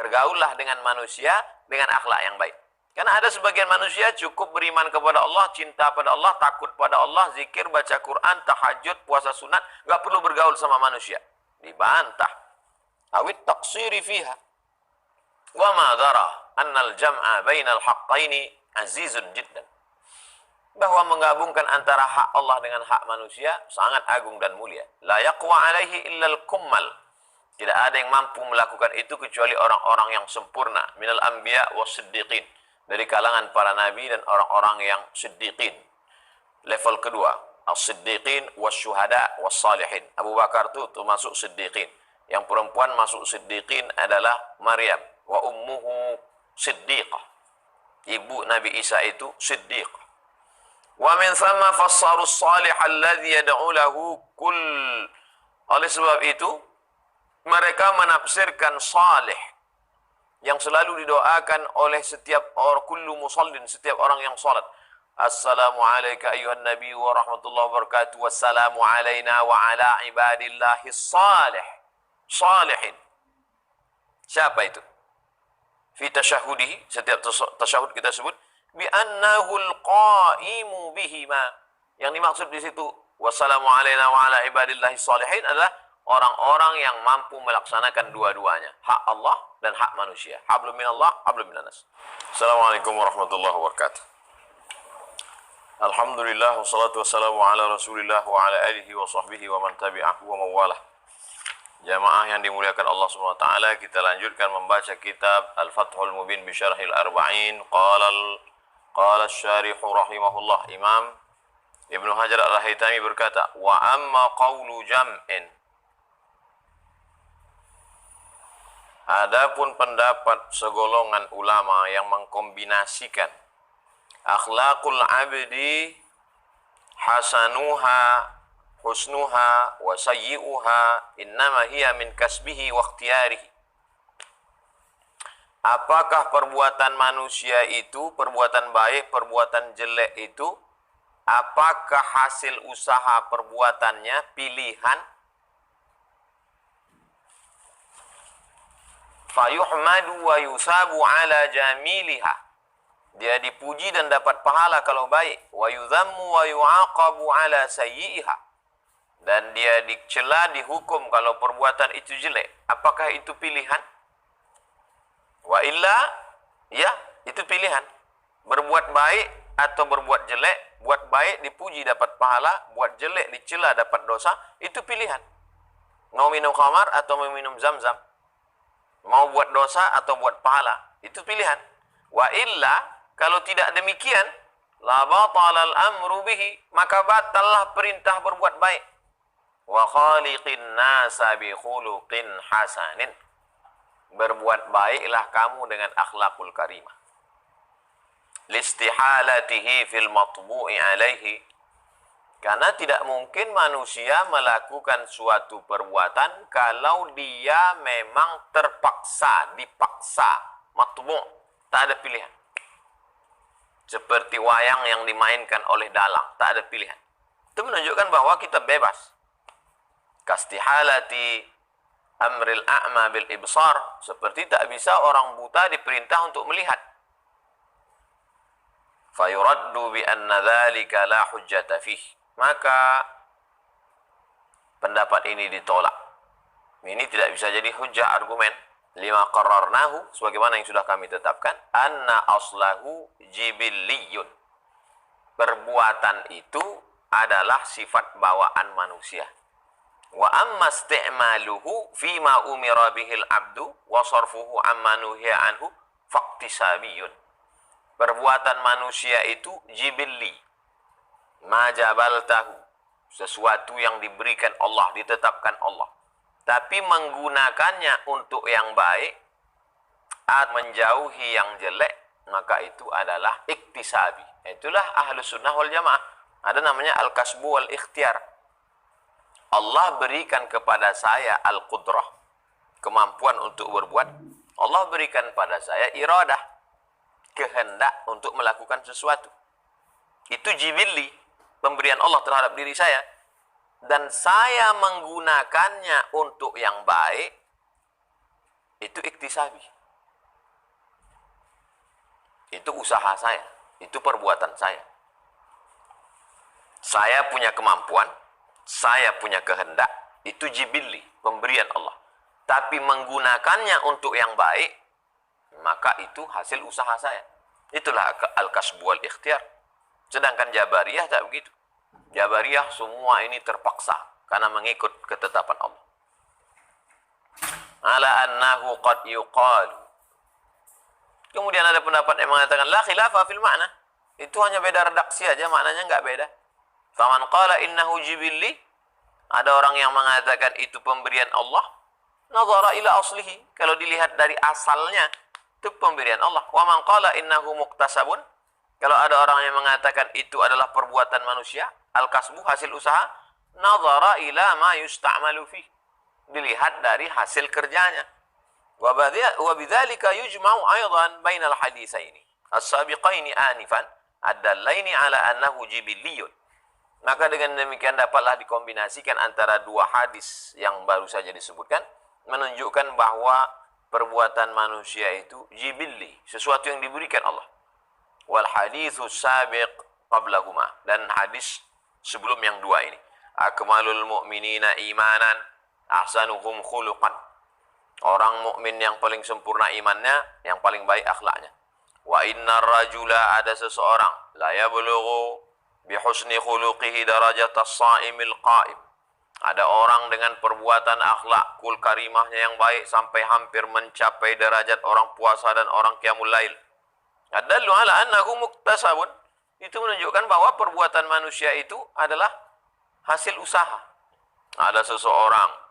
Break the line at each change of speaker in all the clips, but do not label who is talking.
Bergaullah dengan manusia dengan akhlak yang baik. Karena ada sebagian manusia cukup beriman kepada Allah, cinta pada Allah, takut pada Allah, zikir, baca Quran, tahajud, puasa sunat, nggak perlu bergaul sama manusia. Dibantah. Awit taqsiri fiha. Wa ma dhara annal jam'a bainal haqqaini azizun jiddan. Bahwa menggabungkan antara hak Allah dengan hak manusia sangat agung dan mulia. La yaqwa alaihi illal kummal. Tidak ada yang mampu melakukan itu kecuali orang-orang yang sempurna. Minal anbiya was siddiqin. Dari kalangan para nabi dan orang-orang yang siddiqin. Level kedua, as-siddiqin was-syuhada was-salihin. Abu Bakar itu termasuk siddiqin. Yang perempuan masuk siddiqin adalah Maryam wa ummuhu siddiqah. Ibu Nabi Isa itu siddiqah. Wa min thamma fassaru as-salih alladhi yad'u lahu kull. Oleh sebab itu mereka menafsirkan salih yang selalu didoakan oleh setiap orang, kullu musallin, setiap orang yang salat. Assalamu alayka ayuhan nabi wa rahmatullahi wa barakatuh. Wassalamu alayna wa ala ibadillahi salihin. Siapa itu? Fi tasyahudihi, setiap tasyahud kita sebut bi annahul qaimu bihima. Yang dimaksud di situ wassalamu alayna wa ala ibadillahi salihin adalah orang-orang yang mampu melaksanakan dua-duanya, hak Allah dan hak manusia. Hablum minallah, hablum minan nas. Assalamualaikum warahmatullahi wabarakatuh. Alhamdulillah wassalatu wassalamu ala Rasulillah wa ala alihi wa sahbihi wa man tabi'ahu wa mawalah. Jamaah yang dimuliakan Allah Subhanahu wa taala, kita lanjutkan membaca kitab Al-Fathul Mubin bi Syarhil Arba'in. Qala asy-syarih rahimahullah, Imam Ibnu Hajar Al-Haytami berkata, wa amma qawlu jam'in. Adapun pendapat segolongan ulama yang mengkombinasikan akhlakul abdi husnuha wa sayyi'uha innama hiya min kasbihi wa ikhtiyarihi. Apakah perbuatan manusia itu, perbuatan baik, perbuatan jelek itu, apakah hasil usaha perbuatannya, pilihan? Fayuhmadu wa yusabu ala jamiliha. Dia dipuji dan dapat pahala kalau baik. Wa yudhammu wa yu'aqabu ala sayyi'iha. Dan dia dicela, dihukum kalau perbuatan itu jelek. Apakah itu pilihan? Wa illa, ya, itu pilihan. Berbuat baik atau berbuat jelek. Buat baik dipuji dapat pahala, buat jelek dicela dapat dosa, itu pilihan. Mau minum khamar atau mau minum zam-zam. Mau buat dosa atau buat pahala, itu pilihan. Wa illa, kalau tidak demikian, la batalal amru bihi, maka batallah perintah berbuat baik. Wa khaliqin nasa bi khuluqin hasanin. Berbuat baiklah kamu dengan akhlakul karimah. Listihalatihi fil matbu'i alaihi. Karena tidak mungkin manusia melakukan suatu perbuatan kalau dia memang terpaksa, dipaksa, matbu', tak ada pilihan. Seperti wayang yang dimainkan oleh dalang, tak ada pilihan. Itu menunjukkan bahwa kita bebas. Kastihalati amril a'ma bil ibsar, seperti tak bisa orang buta diperintah untuk melihat. Fayuraddu bi anna dzalika la hujjata fihi. Maka pendapat ini ditolak. Ini tidak bisa jadi hujjah argumen. Lima qarrarnahu, sebagaimana yang sudah kami tetapkan, anna aslahu jibilliyun. Perbuatan itu adalah sifat bawaan manusia. Wa amma isti'maluhu fima umira bihil abdu wa sarfuhu amma nuhiya anhu faqtisabiyun. Perbuatan manusia itu jibilli. Majabaltahu, sesuatu yang diberikan Allah, ditetapkan Allah. Tapi menggunakannya untuk yang baik atau menjauhi yang jelek, maka itu adalah iktisabi. Itulah Ahlus Sunnah wal Jamaah. Ada namanya al-kasbu wal ikhtiyar. Allah berikan kepada saya al-qudrah, kemampuan untuk berbuat. Allah berikan pada saya iradah, kehendak untuk melakukan sesuatu. Itu jibilli, pemberian Allah terhadap diri saya, dan saya menggunakannya untuk yang baik, itu iktisabi. Itu usaha saya, itu perbuatan saya. Saya punya kemampuan, saya punya kehendak, itu jibilli, pemberian Allah. Tapi menggunakannya untuk yang baik, maka itu hasil usaha saya. Itulah al-kasbu wal ikhtiar. Sedangkan Jabariyah tak begitu. Jabariyah semua ini terpaksa karena mengikut ketetapan Allah. Ala annahu qad yuqalu. Kemudian ada pendapat yang mengatakan la khilafa fil ma'na. Itu hanya beda redaksi aja, maknanya enggak beda. Faman qala innahu jibilli, ada orang yang mengatakan itu pemberian Allah, nazara ila aslihi, kalau dilihat dari asalnya itu pemberian Allah. Wa man qala innahu muktasabun, kalau ada orang yang mengatakan itu adalah perbuatan manusia, al-kasbu hasil usaha, nazara ila ma yusta'malu fi, dilihat dari hasil kerjanya. Wa bidzalika yujma'u aidan bainal haditsaini as-sabiqaini anifan ad-dallaini ala annahu jibilliyun. Maka dengan demikian dapatlah dikombinasikan antara dua hadis yang baru saja disebutkan, menunjukkan bahwa perbuatan manusia itu jibilli, sesuatu yang diberikan Allah. Wal haditsus sabiq qablahuma, dan hadis sebelum yang dua ini, akmalul mu'minina imanan ahsanuhum khuluqan. Orang mukmin yang paling sempurna imannya, yang paling baik akhlaknya. Wa innar rajula, ada seseorang, la yablughu bihusni khuluqihi darajat as-sa'imil qa'im. Ada orang dengan perbuatan akhlak kul karimahnya yang baik sampai hampir mencapai derajat orang puasa dan orang qiyamul lail. Adallu ala annahu muktasabun. Itu menunjukkan bahwa perbuatan manusia itu adalah hasil usaha. Ada seseorang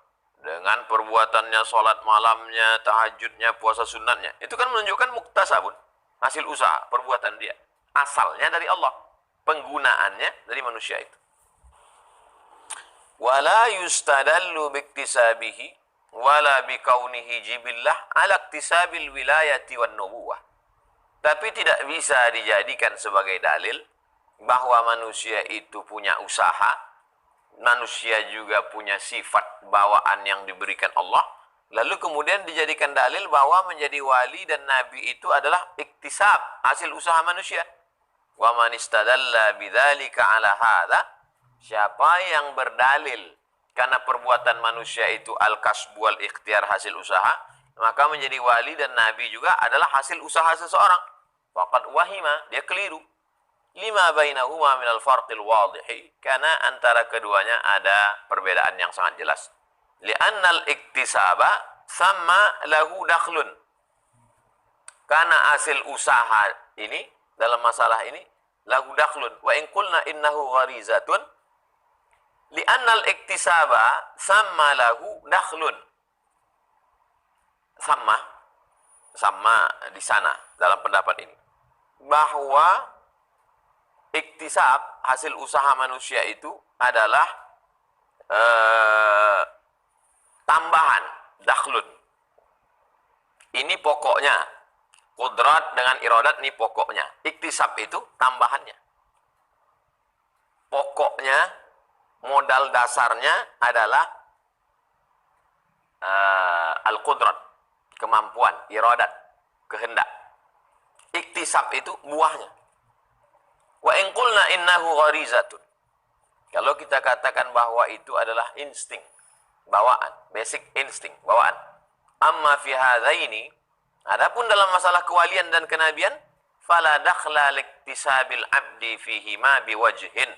dengan perbuatannya, salat malamnya, tahajudnya, puasa sunatnya, itu kan menunjukkan muktasabun, hasil usaha, perbuatan dia. Asalnya dari Allah, penggunaannya dari manusia itu. Wala yustadallu biktisabihi wala bikaunihi jibillah ala iktisabil wilayati wan nubuwah. Tapi tidak bisa dijadikan sebagai dalil bahwa manusia itu punya usaha, manusia juga punya sifat bawaan yang diberikan Allah, lalu kemudian dijadikan dalil bahwa menjadi wali dan nabi itu adalah iktisab, hasil usaha manusia. Wa man istadalla bidzalika ala hadza, siapa yang berdalil karena perbuatan manusia itu al-kasbu wal ikhtiar, hasil usaha, maka menjadi wali dan nabi juga adalah hasil usaha seseorang. Faqad wahima, dia keliru. Lima bainahuma minal farqil wadhihi, karena antara keduanya ada perbedaan yang sangat jelas. Li'annal iktisaba sama lahu dakhlun, karena hasil usaha ini dalam masalah ini lahu dakhlun. Wa in qulna innahu gharizatun li'annal iktisaba sama lahu dakhlun. Sama di sana dalam pendapat ini bahwa iktisab, hasil usaha manusia itu adalah tambahan, dakhlun. Ini pokoknya. Qudrat dengan iradat ini pokoknya. Iktisab itu tambahannya. Pokoknya, modal dasarnya adalah al-qudrat, kemampuan, iradat, kehendak. Iktisab itu buahnya. Wa in qulna innahu gharizatun, kalau kita katakan bahwa itu adalah insting, bawaan, basic insting, bawaan. Amma fi hadzaini, adapun dalam masalah kewalian dan kenabian, fala dakhla liktisabil abdi fihi ma biwajhin,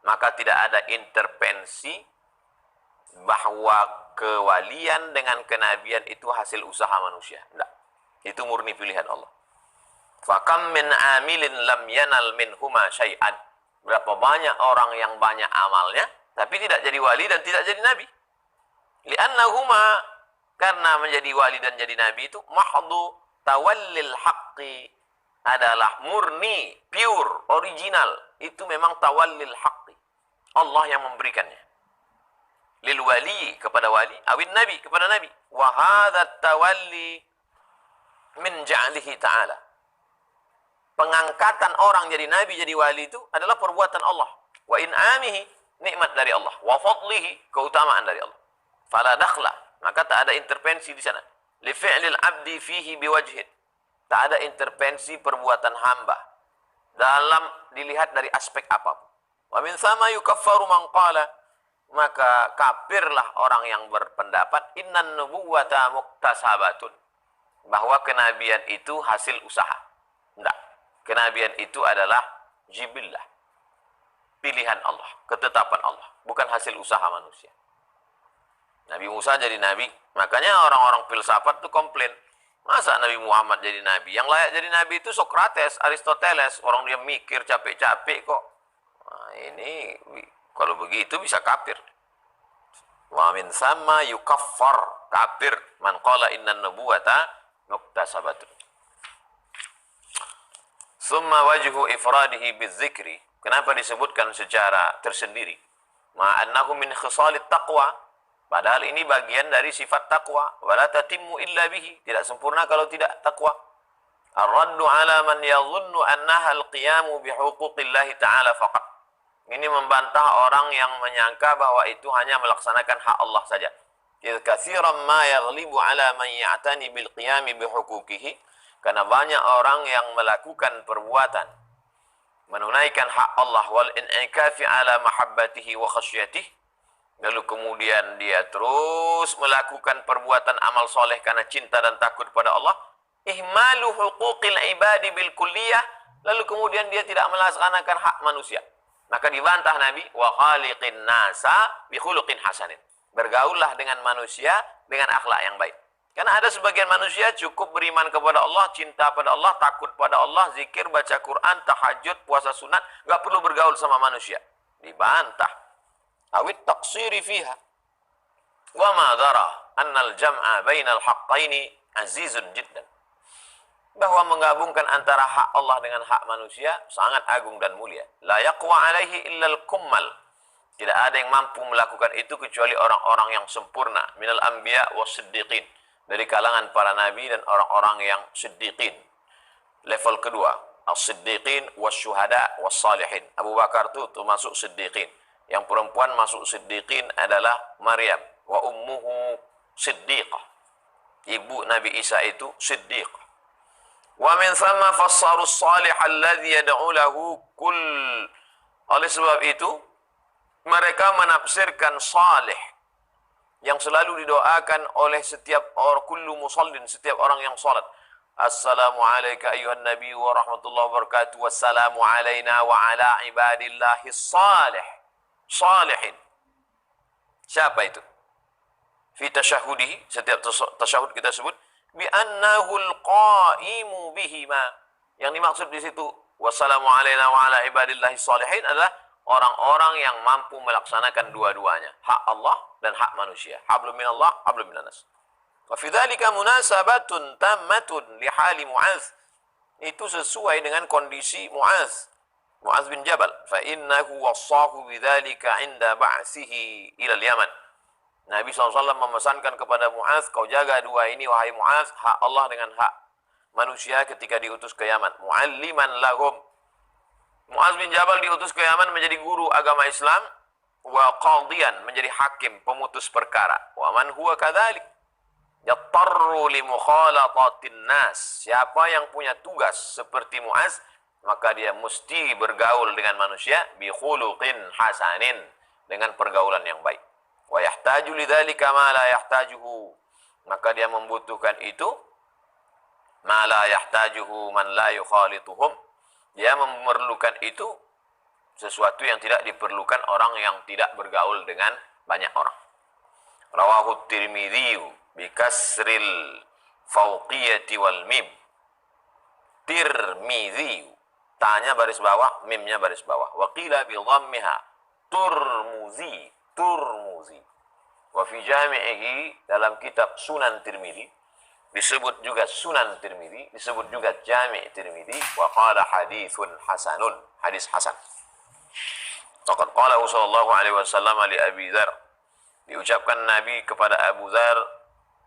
maka tidak ada intervensi bahwa kewalian dengan kenabian itu hasil usaha manusia. Tidak. Itu murni pilihan Allah. Fakam min amilin lam yanal minhuma syai'an. Berapa banyak orang yang banyak amalnya tapi tidak jadi wali dan tidak jadi nabi. Li'annahuma, karena menjadi wali dan jadi nabi itu mahdhu tawallil haqqi, adalah murni, pure, original. Itu memang tawallil haqqi, Allah yang memberikannya. Lil wali, kepada wali, awin nabi, kepada nabi. Wa hadha tawalli min ja'lihi ta'ala. Pengangkatan orang jadi nabi, jadi wali itu adalah perbuatan Allah. Wa in'amihi, nikmat dari Allah. Wa fadlihi, keutamaan dari Allah. Fala dakhla, maka tak ada intervensi di sana. Li fi'lil abdi fihi biwajhin, Tak ada intervensi perbuatan hamba dalam dilihat dari aspek apapun. Wa min tsama yukaffaru man qala, maka kafirlah orang yang berpendapat innan nubuwata muktasabatun, bahwa kenabian itu hasil usaha. Tidak. Kenabian itu adalah jibillah, pilihan Allah, ketetapan Allah, bukan hasil usaha manusia. Nabi Musa jadi nabi, makanya orang-orang filsafat itu komplain, masa Nabi Muhammad jadi nabi? Yang layak jadi nabi itu Sokrates, Aristoteles, orang dia mikir capek-capek kok. Nah, ini kalau begitu bisa kafir. Wa min thamma yukaffar, kafir man qala innan nubuwata muktasabatun. Summa wajhu ifradihi bidzikri, kenapa disebutkan secara tersendiri? Ma'annahu min khisalit taqwa, padahal ini bagian dari sifat takwa. Wala tatimmu illa bihi, tidak sempurna kalau tidak takwa. Ar-raddu ala man yadhunnu annaha al-qiyamu bihuquqillahi ta'ala faqat. Ini membantah orang yang menyangka bahwa itu hanya melaksanakan hak Allah saja. Idz katsiran ma yaghlibu ala man ya'tani bil qiyami bihuquqihi, karena banyak orang yang melakukan perbuatan menunaikan hak Allah wal in'ikafi ala mahabbatihi wa khasyatihi, lalu kemudian dia terus melakukan perbuatan amal soleh karena cinta dan takut pada Allah, ihmalu huquqil ibadi bil kulliyah, lalu kemudian dia tidak melaksanakan hak manusia. Maka dibantah Nabi, wa khaliqin nasa bi khuluqin hasanin, bergaullah dengan manusia dengan akhlak yang baik. Karena ada sebagian manusia cukup beriman kepada Allah, cinta pada Allah, takut pada Allah, zikir, baca Quran, tahajud, puasa sunat, nggak perlu bergaul sama manusia. Dibantah. Awit taqsiri fiha. Wa ma dhara annal jam'a bainal haqqaini azizun jiddan. Bahwa menggabungkan antara hak Allah dengan hak manusia sangat agung dan mulia. La yaqwa alaihi illal kummal. Tidak ada yang mampu melakukan itu kecuali orang-orang yang sempurna. Minal anbiya was siddiqin, dari kalangan para nabi dan orang-orang yang siddiqin. Level kedua, as-siddiqin was-syuhada was-salihin. Abu Bakar itu termasuk siddiqin. Yang perempuan masuk siddiqin adalah Maryam, wa ummuhu siddiqah. Ibu Nabi Isa itu siddiqah. Wa min thamma fassaru as-salih alladhi yad'u lahu kull. Oleh sebab itu mereka menafsirkan salih, yang selalu didoakan oleh setiap orang, kullu musallin, setiap orang yang salat. Assalamu alayka ayuhan nabi wa rahmatullahi wa barakatuh, wassalamu alayna wa ala ibadillahi salihin. Siapa itu? Fi tasyahudihi, setiap tasyahud kita sebut bi annahu alqaimu bihima. Yang dimaksud di situ wassalamu alayna wa ala ibadillahi salihin adalah orang-orang yang mampu melaksanakan dua-duanya, hak Allah dan hak manusia. Hablum minallah, hablum minanas. Wa fi dzalika munasabatun tammatun li hali Mu'adz. Itu sesuai dengan kondisi Mu'adz bin Jabal. Fa innahu wassahu bidzalika 'inda ba'sihi ila al-Yaman. Nabi SAW memesankan kepada Mu'adz, kau jaga dua ini wahai Mu'adz, hak Allah dengan hak manusia, ketika diutus ke Yaman. Mu'alliman lahum. Mu'adz bin Jabal diutus ke Yaman menjadi guru agama Islam, wa qadiyan, menjadi hakim, pemutus perkara. Wa man huwa kadzalik yattarru li mukhalatatin nas. Siapa yang punya tugas seperti Mu'adz, maka dia mesti bergaul dengan manusia bi khuluqin hasanin, dengan pergaulan yang baik. Wa yahtaju lidzalika ma la yahtajuhu, maka dia membutuhkan itu ma la yahtajuhu man la yukhalituhum. Dia memerlukan itu sesuatu yang tidak diperlukan orang yang tidak bergaul dengan banyak orang. Rawahu Tirmidzi bi kasril fauqiyati wal mim. Tirmidzi, tanya baris bawah, mimnya baris bawah. Wa qila bi dhammiha Turmuzi. Wa fi jami'ihi, dalam kitab Sunan Tirmidzi disebut juga Sunan Tirmidzi, disebut juga Jami' Tirmidzi. Wa qala haditsun hasanun, hadis hasan. Faqad qala sallallahu alaihi wasallam li Abi Dzar, diucapkan Nabi kepada Abu Dzar,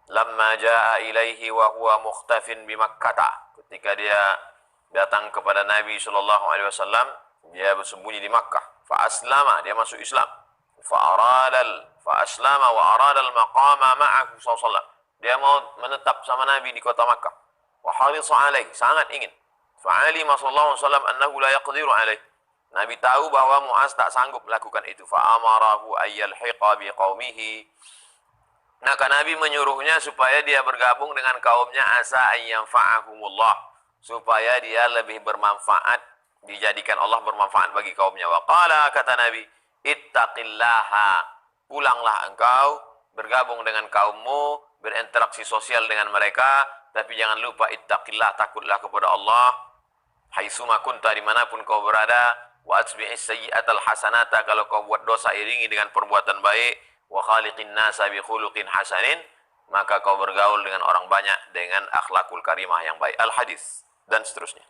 lamma jaa ilaihi wa huwa mukhtafin bi Makkah, ketika dia datang kepada Nabi sallallahu alaihi wasallam, dia bersembunyi di Makkah. Fa aslama, dia masuk Islam. Fa aslama wa arada al maqama ma'ahu sallallahu alaihi wasallam, dia mau menetap sama Nabi di kota Makkah. wa harisa alaih, sangat ingin. Fa'alima sallallahu alaihi wasallam annahu la yaqdiru alaih. Nabi tahu bahwa Muaz tak sanggup melakukan itu. Fa'amarahu ayyalhiqa biqaumihi. Maka Nabi menyuruhnya supaya dia bergabung dengan kaumnya, asa ayyanfa'ahumullah, supaya dia lebih bermanfaat, dijadikan Allah bermanfaat bagi kaumnya. Wa qala, kata Nabi, ittaqillaha, pulanglah engkau, bergabung dengan kaummu, berinteraksi sosial dengan mereka, tapi jangan lupa ittaqillah, takutlah kepada Allah, haitsuma kunta, dimanapun kau berada. Wa atbi'is sayyi'atal hasanata, kalau kau buat dosa iringi dengan perbuatan baik. Wa khaliqin nasa bi khuluqin hasanin, maka kau bergaul dengan orang banyak dengan akhlakul karimah yang baik. Al-hadis dan seterusnya.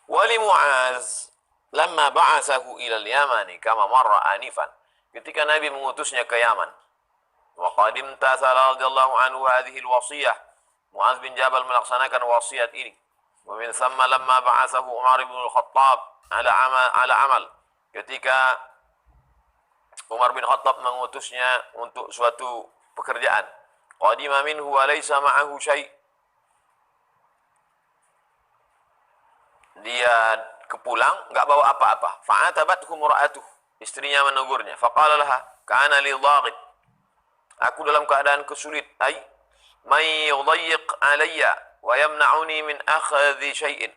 Wa li Mu'az lamma ba'athahu ila al-Yaman kama marra anifan, ketika Nabi mengutusnya ke Yaman. Wa qad imtathala radhiyallahu anhu hadhihi al-wasiyah, Mu'az bin Jabal melaksanakan wasiat ini. Wa min thamma lamma ba'athahu Umar bin al-Khattab ala amal, ketika Umar bin Khattab mengutusnya untuk suatu pekerjaan. Qadima minhu wa laysa ma'ahu syai', dia kepulang enggak bawa apa-apa. Fa'atabathu mura'atuh, istrinya menegurnya. Faqala laha kana li dhaghid, aku dalam keadaan kesulit. Ay may yudayyiq alayya wa yamna'uni min akhadhi syai'in,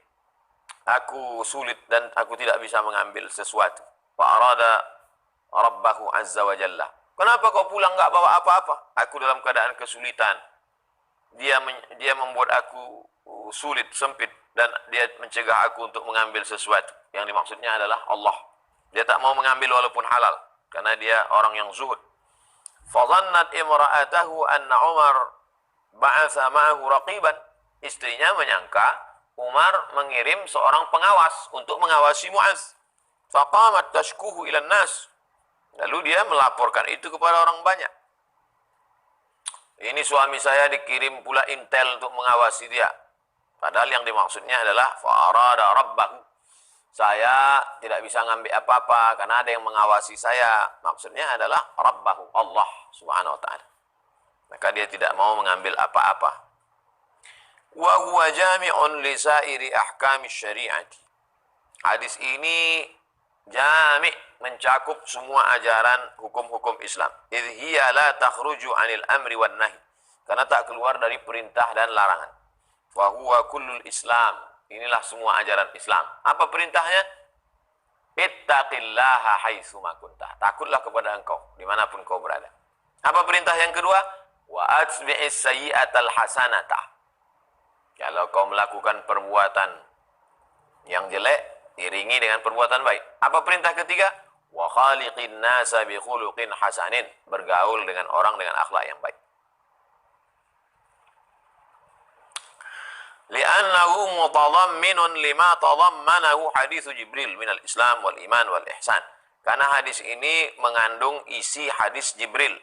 aku sulit dan aku tidak bisa mengambil sesuatu. Fa'arada Rabbahu azza wa jalla, kenapa kau pulang enggak bawa apa-apa? Aku dalam keadaan kesulitan. Dia membuat aku sulit, sempit, dan dia mencegah aku untuk mengambil sesuatu. Yang dimaksudnya adalah Allah. Dia tak mau mengambil walaupun halal, karena dia orang yang zuhud. Fadhannat imra'atahu anna Umar ba'atha ma'ahu raqiban, istrinya menyangka Umar mengirim seorang pengawas untuk mengawasi Mu'az. Faqamat tashkuhu ilan nas, lalu dia melaporkan itu kepada orang banyak. Ini suami saya dikirim pula intel untuk mengawasi dia. Padahal yang dimaksudnya adalah fa'arada rabbahu, saya tidak bisa ngambil apa-apa karena ada yang mengawasi saya. Maksudnya adalah rabbahu, Allah subhanahu wa ta'ala. Maka dia tidak mau mengambil apa-apa. Wa huwa jami'un li sa'iri ahkami syari'ati, hadis ini jami', mencakup semua ajaran hukum-hukum Islam. Idh hiya la takhruju 'anil amri wan nahi, karena tak keluar dari perintah dan larangan. Wa huwa kullul Islam, inilah semua ajaran Islam. Apa perintahnya? Ittaqillaha haitsuma kunta, takutlah kepada engkau dimanapun kau berada. Apa perintah yang kedua? Wa atbi'is sayyi'atal hasanata, kalau kau melakukan perbuatan yang jelek, iringi dengan perbuatan baik. Apa perintah ketiga? Wa khaliqin nasa bi khuluqin hasanin, bergaul dengan orang dengan akhlak yang baik. Li'annahu mutadamminun lima tadammanahu hadits Jibril minal Islam wal iman wal ihsan. Karena hadis ini mengandung isi hadis Jibril.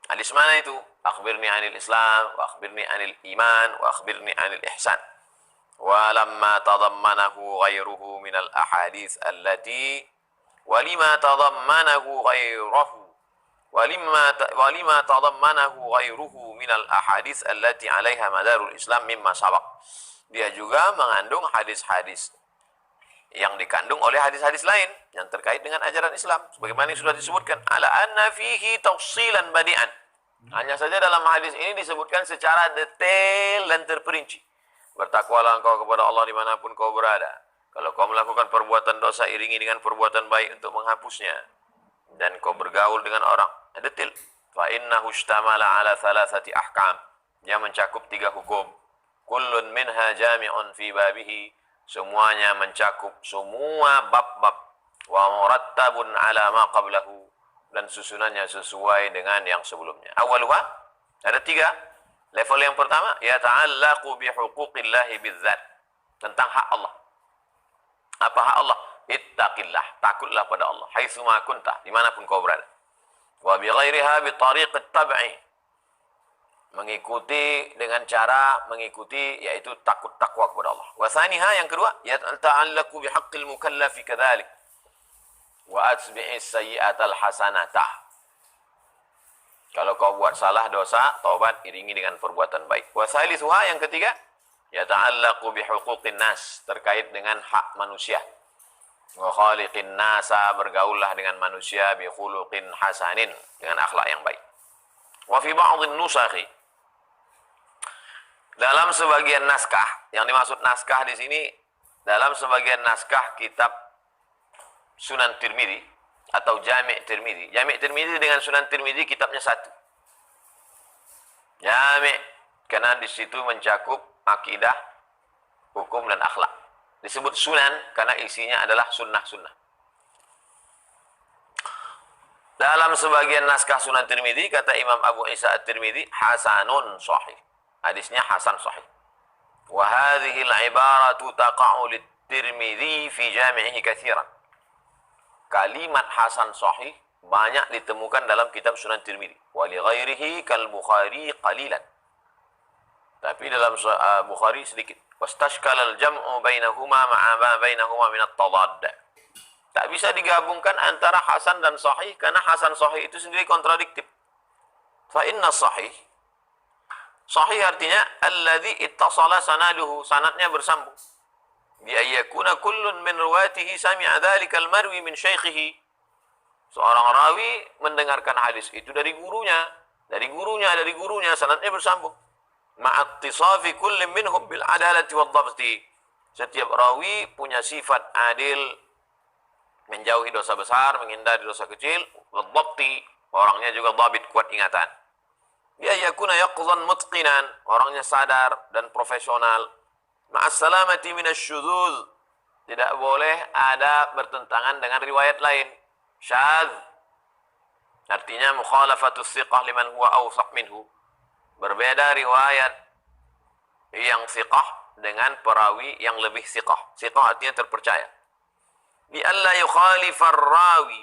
Hadis mana itu? Akhbirni anil Islam, wa akhbirni anil iman, wa akhbirni anil ihsan. Wa lamma tadammanahu ghairuhu minal ahadits allati walima tadammanahu ghairuhu walima tadammanahu ghairuhu minal ahadits allati 'alaiha madarul Islam mimma sabaq. Dia juga mengandung hadis-hadis yang dikandung oleh hadis-hadis lain yang terkait dengan ajaran Islam, sebagaimana yang sudah disebutkan, ala anna fihi tafsilan badi'an. Hanya saja dalam hadis ini disebutkan secara detail dan terperinci. Bertakwalah engkau kepada Allah dimanapun kau berada. Kalau kau melakukan perbuatan dosa, iringi dengan perbuatan baik untuk menghapusnya. Dan kau bergaul dengan orang. Detail. Fa innahu ishtamala ala thalathati ahkam. Dia mencakup 3 hukum. Kullun minha jami'un fi babihi. Semuanya mencakup semua bab-bab. Wa murattabun ala ma qablahu. Dan susunannya sesuai dengan yang sebelumnya. Awaluha, ada 3. Level yang pertama, yata'allaqu bihuquqillahi bidzat, tentang hak Allah. Apa hak Allah? Ittaqillah, takutlah pada Allah. Haitsuma kunta, dimanapun kau berada. Wa bighairiha bitariqit tab'i, mengikuti dengan cara mengikuti, yaitu takut takwa kepada Allah. Wa thaniha, yang kedua, yata'allaqu bihaqqil mukallafi kadzalik. Wa atbi'is sayyi'atal hasanata. Kalau kau buat salah dosa, taubat, iringi dengan perbuatan baik. Wa thalithuha, yang ketiga, yata'allaqu bihuquqin nas, terkait dengan hak manusia. Wa khaliqin nasa, bergaullah dengan manusia bi khuluqin hasanin, dengan akhlak yang baik. Wa fi ba'dhin nusakhi, dalam sebagian naskah, yang dimaksud naskah di sini dalam sebagian naskah kitab Sunan Tirmidzi atau Jami' Tirmidzi. Jami' Tirmidzi dengan Sunan Tirmidzi kitabnya satu. Jami' karena di situ mencakup akidah, hukum dan akhlak. Disebut Sunan karena isinya adalah sunnah-sunnah. Dalam sebagian naskah Sunan Tirmidzi kata Imam Abu Isa At-Tirmidzi hasanun sahih. Hadisnya hasan sahih. Wa hadhihi al-ibaratu taqa'u lit-Tirmidzi fi jami'ihi katsiran. Kalimat hasan sahih banyak ditemukan dalam kitab Sunan Tirmidzi. Wa li ghairihi kal Bukhari qalilan. Tapi dalam Bukhari sedikit. Wastashkal al-jam'u bainahuma ma'a ma bainahuma min at-tadad. Tak bisa digabungkan antara hasan dan sahih karena hasan sahih itu sendiri kontradiktif. Fa inna sahih, sahih artinya alladzi ittasala sanaduhu, sanadnya bersambung. Bi ayyakuna kullun min ruwatihi sami'a dzalika al-marwi min syaikhihi. Seorang rawi mendengarkan hadis itu dari gurunya, sanadnya bersambung. Ma'attisafi kullin minhum bil adalati wad dhabti. Setiap rawi punya sifat adil, menjauhi dosa besar, menghindari dosa kecil, wad dhabti, orangnya juga dhabit, kuat ingatan. Dia yakuna yaqzan mutqinan, orangnya sadar dan profesional. Ma'as salamati minasyudzuz, tidak boleh ada bertentangan dengan riwayat lain. Syadz artinya mukhalafatus thiqah liman huwa awsaq minhu. Berbeda riwayat yang thiqah dengan perawi yang lebih thiqah. Thiqah artinya terpercaya. Bi alla yukhalifar rawi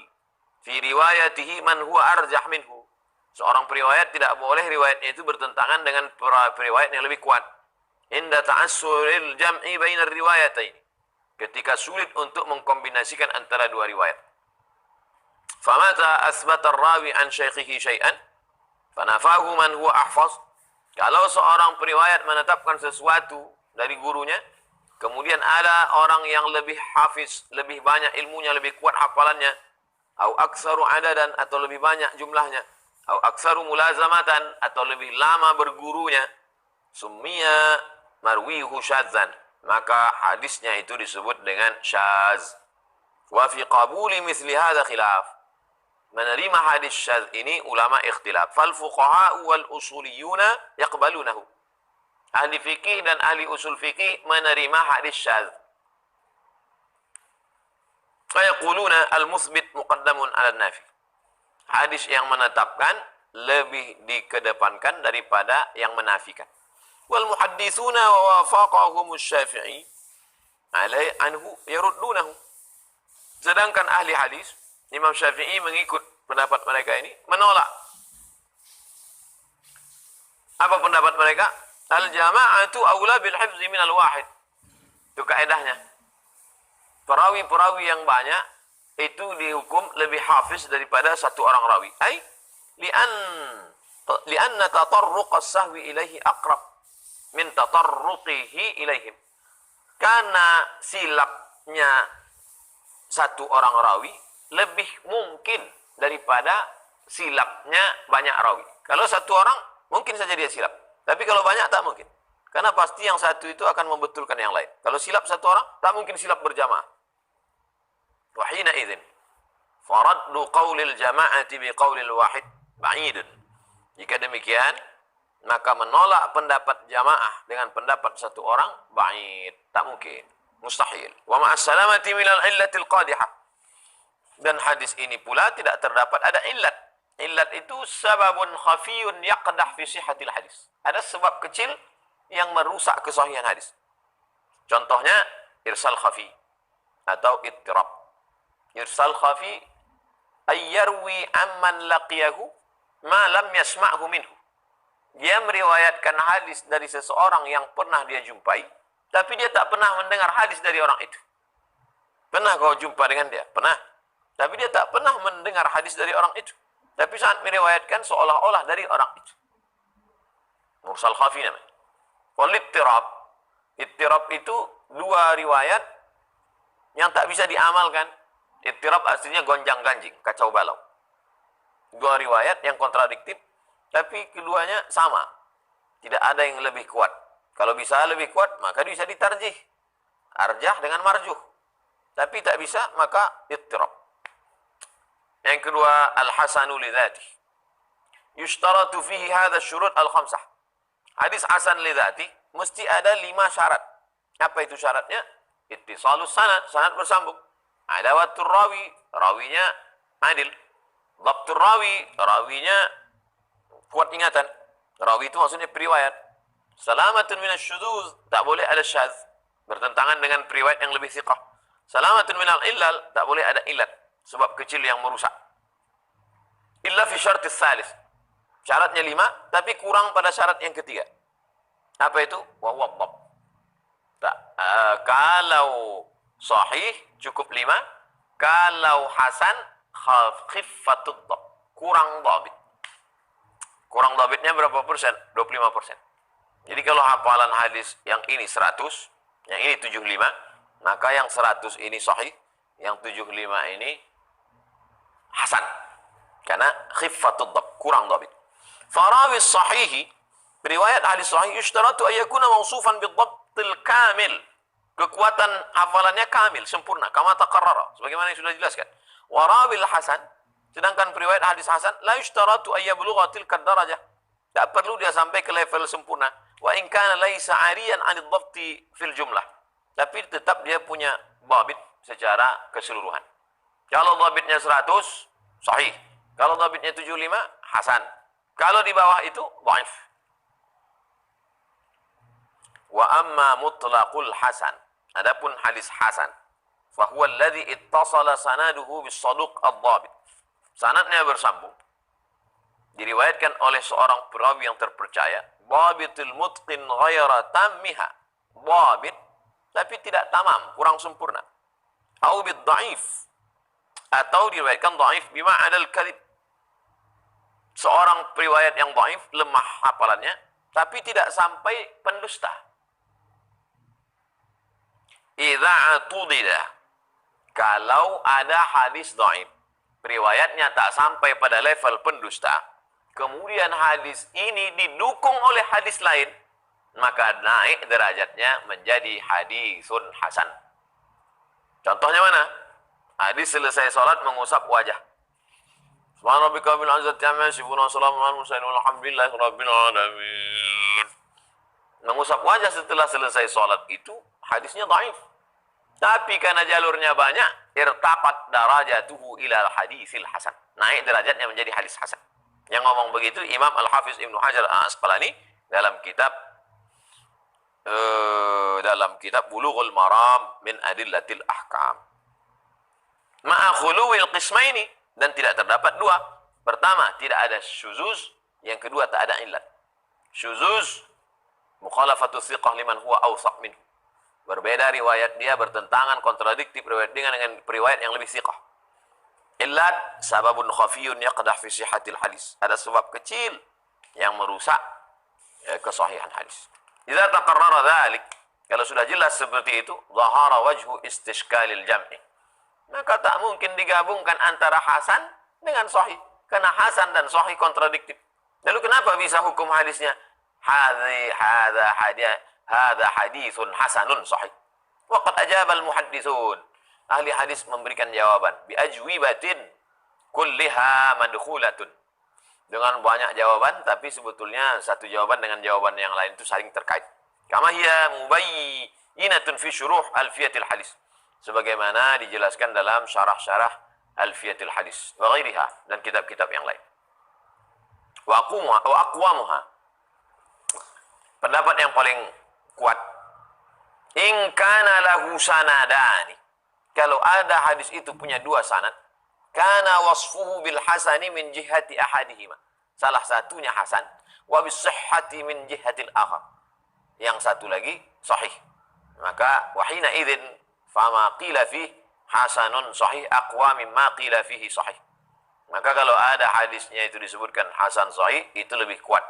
fi riwayatihi man huwa arjah minhu. Seorang periwayat tidak boleh riwayatnya itu bertentangan dengan periwayat yang lebih kuat. Inda ta'assuril jam'i bainar riwayatain. Ketika sulit untuk mengkombinasikan antara dua riwayat. Famata asbata ar-rawi an syaikhihi syai'an fanafahu man huwa ahfaz. Kalau seorang periwayat menetapkan sesuatu dari gurunya, kemudian ada orang yang lebih hafiz, lebih banyak ilmunya, lebih kuat hafalannya, au aktsaru adadan, atau lebih banyak jumlahnya, au aktsaru mulazamatan, atau lebih lama bergurunya, summiya marwihu syadzan, maka hadisnya itu disebut dengan syaz. Wa fi qabuli mithli hadza khilaf. Menerima hadis syadz ini ulama ikhtilaf. Fal fuqaha wal usuliyuna yaqbalunahu. Ahli fikih dan ahli usul fikih menerima hadis syadz. Fa yaquluna al muthbit muqaddamun ala nafi. Hadis yang menetapkan lebih dikedepankan daripada yang menafikan. Wal muhadditsuna wa wafaqahum asy-Syafi'i alai anhu yaruddunahu. Sedangkan ahli hadis Imam Syafi'i mengikut pendapat mereka ini, menolak. Apa pendapat mereka? Al-jama'atu aula bil hifzi min al-wahid. Itu kaedahnya. Perawi-perawi yang banyak itu dihukum lebih hafiz daripada satu orang rawi. Ai li'anna tatarruq as-sahwi ilaihi aqrab min tatarruqihi ilaihim. Karena silapnya satu orang rawi lebih mungkin daripada silapnya banyak rawi. Kalau satu orang mungkin saja dia silap, tapi kalau banyak tak mungkin. Karena pasti yang satu itu akan membetulkan yang lain. Kalau silap satu orang, tak mungkin silap berjamaah. Wa hina idzin faraddu qaulil jama'ati bi qaulil wahid ba'idun. Jika demikian, maka menolak pendapat jamaah dengan pendapat satu orang ba'id, tak mungkin, mustahil. Wa ma'as salamati minal illatil qadihah. Dan hadis ini pula tidak terdapat ada illat. Illat itu sababun khafiyun yaqdah fi sihhatil hadis. Ada sebab kecil yang merusak kesahihan hadis. Contohnya irsal khafi atau ittirab. Irsal khafi ayyarwi amman laqiyahu ma lam yasma'hu minhu. Dia meriwayatkan hadis dari seseorang yang pernah dia jumpai, tapi dia tak pernah mendengar hadis dari orang itu. Pernah kau jumpa dengan dia? Pernah. Tapi dia tak pernah mendengar hadis dari orang itu. Tapi saat meriwayatkan seolah-olah dari orang itu. Mursal khafi namanya. Walittirab Ittirab itu dua riwayat yang tak bisa diamalkan. Ittirab artinya gonjang-ganjing, kacau balau. Dua riwayat yang kontradiktif, tapi keduanya sama. Tidak ada yang lebih kuat. Kalau bisa lebih kuat, maka bisa ditarjih. Arjah dengan marjuh. Tapi tak bisa, maka ittirab. Yang kedua, al-hasanu lidzati. Yushtaratu fihi hadha syurut al-khamsah. Hadis hasan lidzati mesti ada 5 syarat. Apa itu syaratnya? Ittisalus sanad, sanad bersambung. Adawatur rawi, rawinya adil. Dhabtur rawi, rawinya kuat ingatan. Rawi itu maksudnya periwayat. Salamatun minasyudzuz, tak boleh ada syadz, bertentangan dengan periwayat yang lebih thiqah. Salamatun minal illal, tak boleh ada illat, sebab kecil yang merusak. Illa fi syartis tsalits. Syaratnya 5, tapi kurang pada syarat yang ketiga. Apa itu? Wa huwa dhab. Kalau sahih cukup 5, kalau hasan khiffatud dhab, kurang dhabit. Kurang dhabitnya berapa persen? 25%. Jadi kalau hafalan hadis yang ini 100, yang ini 75, maka yang 100 ini sahih, yang 75 ini hasan. Karena khiffatud dhab, kurang dhabit. Farawi sahihi, riwayat hadis sahih yushtaratu ayyakuna mawsufan bidhabtil kamil. Kekuatan hafalannya kamil, sempurna, kama taqarrara, sebagaimana yang sudah dijelaskan. Warawil hasan, sedangkan riwayat hadis hasan la yushtaratu ayyablugha tilka darajah. Tak perlu dia sampai ke level sempurna. Wa in kana laisa 'ariyan 'anid dhabti fil jumlah. Tapi tetap dia punya dhabit secara keseluruhan. Kalau dhabitnya 100, sahih. Kalau dhabitnya 75, hasan. Kalau di bawah itu dhaif. Wa amma mutlaqul hasan, adapun hadis hasan, fa huwa alladhi ittasala sanaduhu bis saduq ad-dhabit. Sanadnya bersambung, diriwayatkan oleh seorang perawi yang terpercaya, dhabitul mutqin ghaira tammiha, dhabit tapi tidak tamam, kurang sempurna. Au bid dhaif, atau diriwayatkan dhaif bima adal kadhib. Seorang periwayat yang dhaif, lemah hafalannya, tapi tidak sampai pendusta. Idza atudida, kalau ada hadis dhaif, periwayatnya tak sampai pada level pendusta, kemudian hadis ini didukung oleh hadis lain, maka naik derajatnya menjadi hadisun hasan. Contohnya mana? Hadis selesai salat mengusap wajah. Subhana rabbika rabbil izzati amma yasifun wa salamun alal mursalin walhamdulillahi rabbil alamin. Mengusap wajah setelah selesai salat itu hadisnya dhaif. Tapi karena jalurnya banyak, irtaqat darajatuhu ila hadisil hasan. Naik derajatnya menjadi hadis hasan. Yang ngomong begitu Imam Al-Hafiz Ibnu Hajar Al-Asqalani dalam kitab Bulughul Maram min Adillatil Ahkam. Ma'a khuluwil qismaini, dan tidak terdapat dua. Pertama, tidak ada syuzuz. Yang kedua, tak ada illat. Syuzuz, mukhalafatu thiqah liman huwa awsaq minhu. Berbeda riwayat dia, bertentangan, kontradiktif riwayat dengan riwayat yang lebih thiqah. Illat, sababun khafiyun yaqdah fi sihhatil hadis. Ada sebab kecil yang merusak kesahihan hadis. Idza taqarrara dzalik, kalau sudah jelas seperti itu, dhahara wajhu istishkalil jam'i. Maka tak mungkin digabungkan antara hasan dengan sahih. Karena hasan dan sahih kontradiktif. Lalu kenapa bisa hukum hadisnya? Hadza hadithun hasanun sahih. Waqad ajaba al-muhadditsun. Ahli hadis memberikan jawaban. Bi ajwibatin kulliha madkhulatun. Dengan banyak jawaban, tapi sebetulnya satu jawaban dengan jawaban yang lain itu saling terkait. Kama hiya mubayyinatun fi syuruh alfiyatil hadis. Sebagaimana dijelaskan dalam syarah-syarah Alfiyatul Hadis wa ghairiha, dan kitab-kitab yang lain. Wa aqwamuha, pendapat yang paling kuat, in kana lahu sanadani, kalau ada hadis itu punya dua sanad, kana wasfuhu bil hasani min jihati ahadihima, salah satunya hasan, wa bis sihhati min jihatil akhar, yang satu lagi sahih, maka wahina idzin fama qila fih hasanun sahih aqwa mimma qila fihi sahih. Maka kalau ada hadisnya itu disebutkan hasan sahih, itu lebih kuat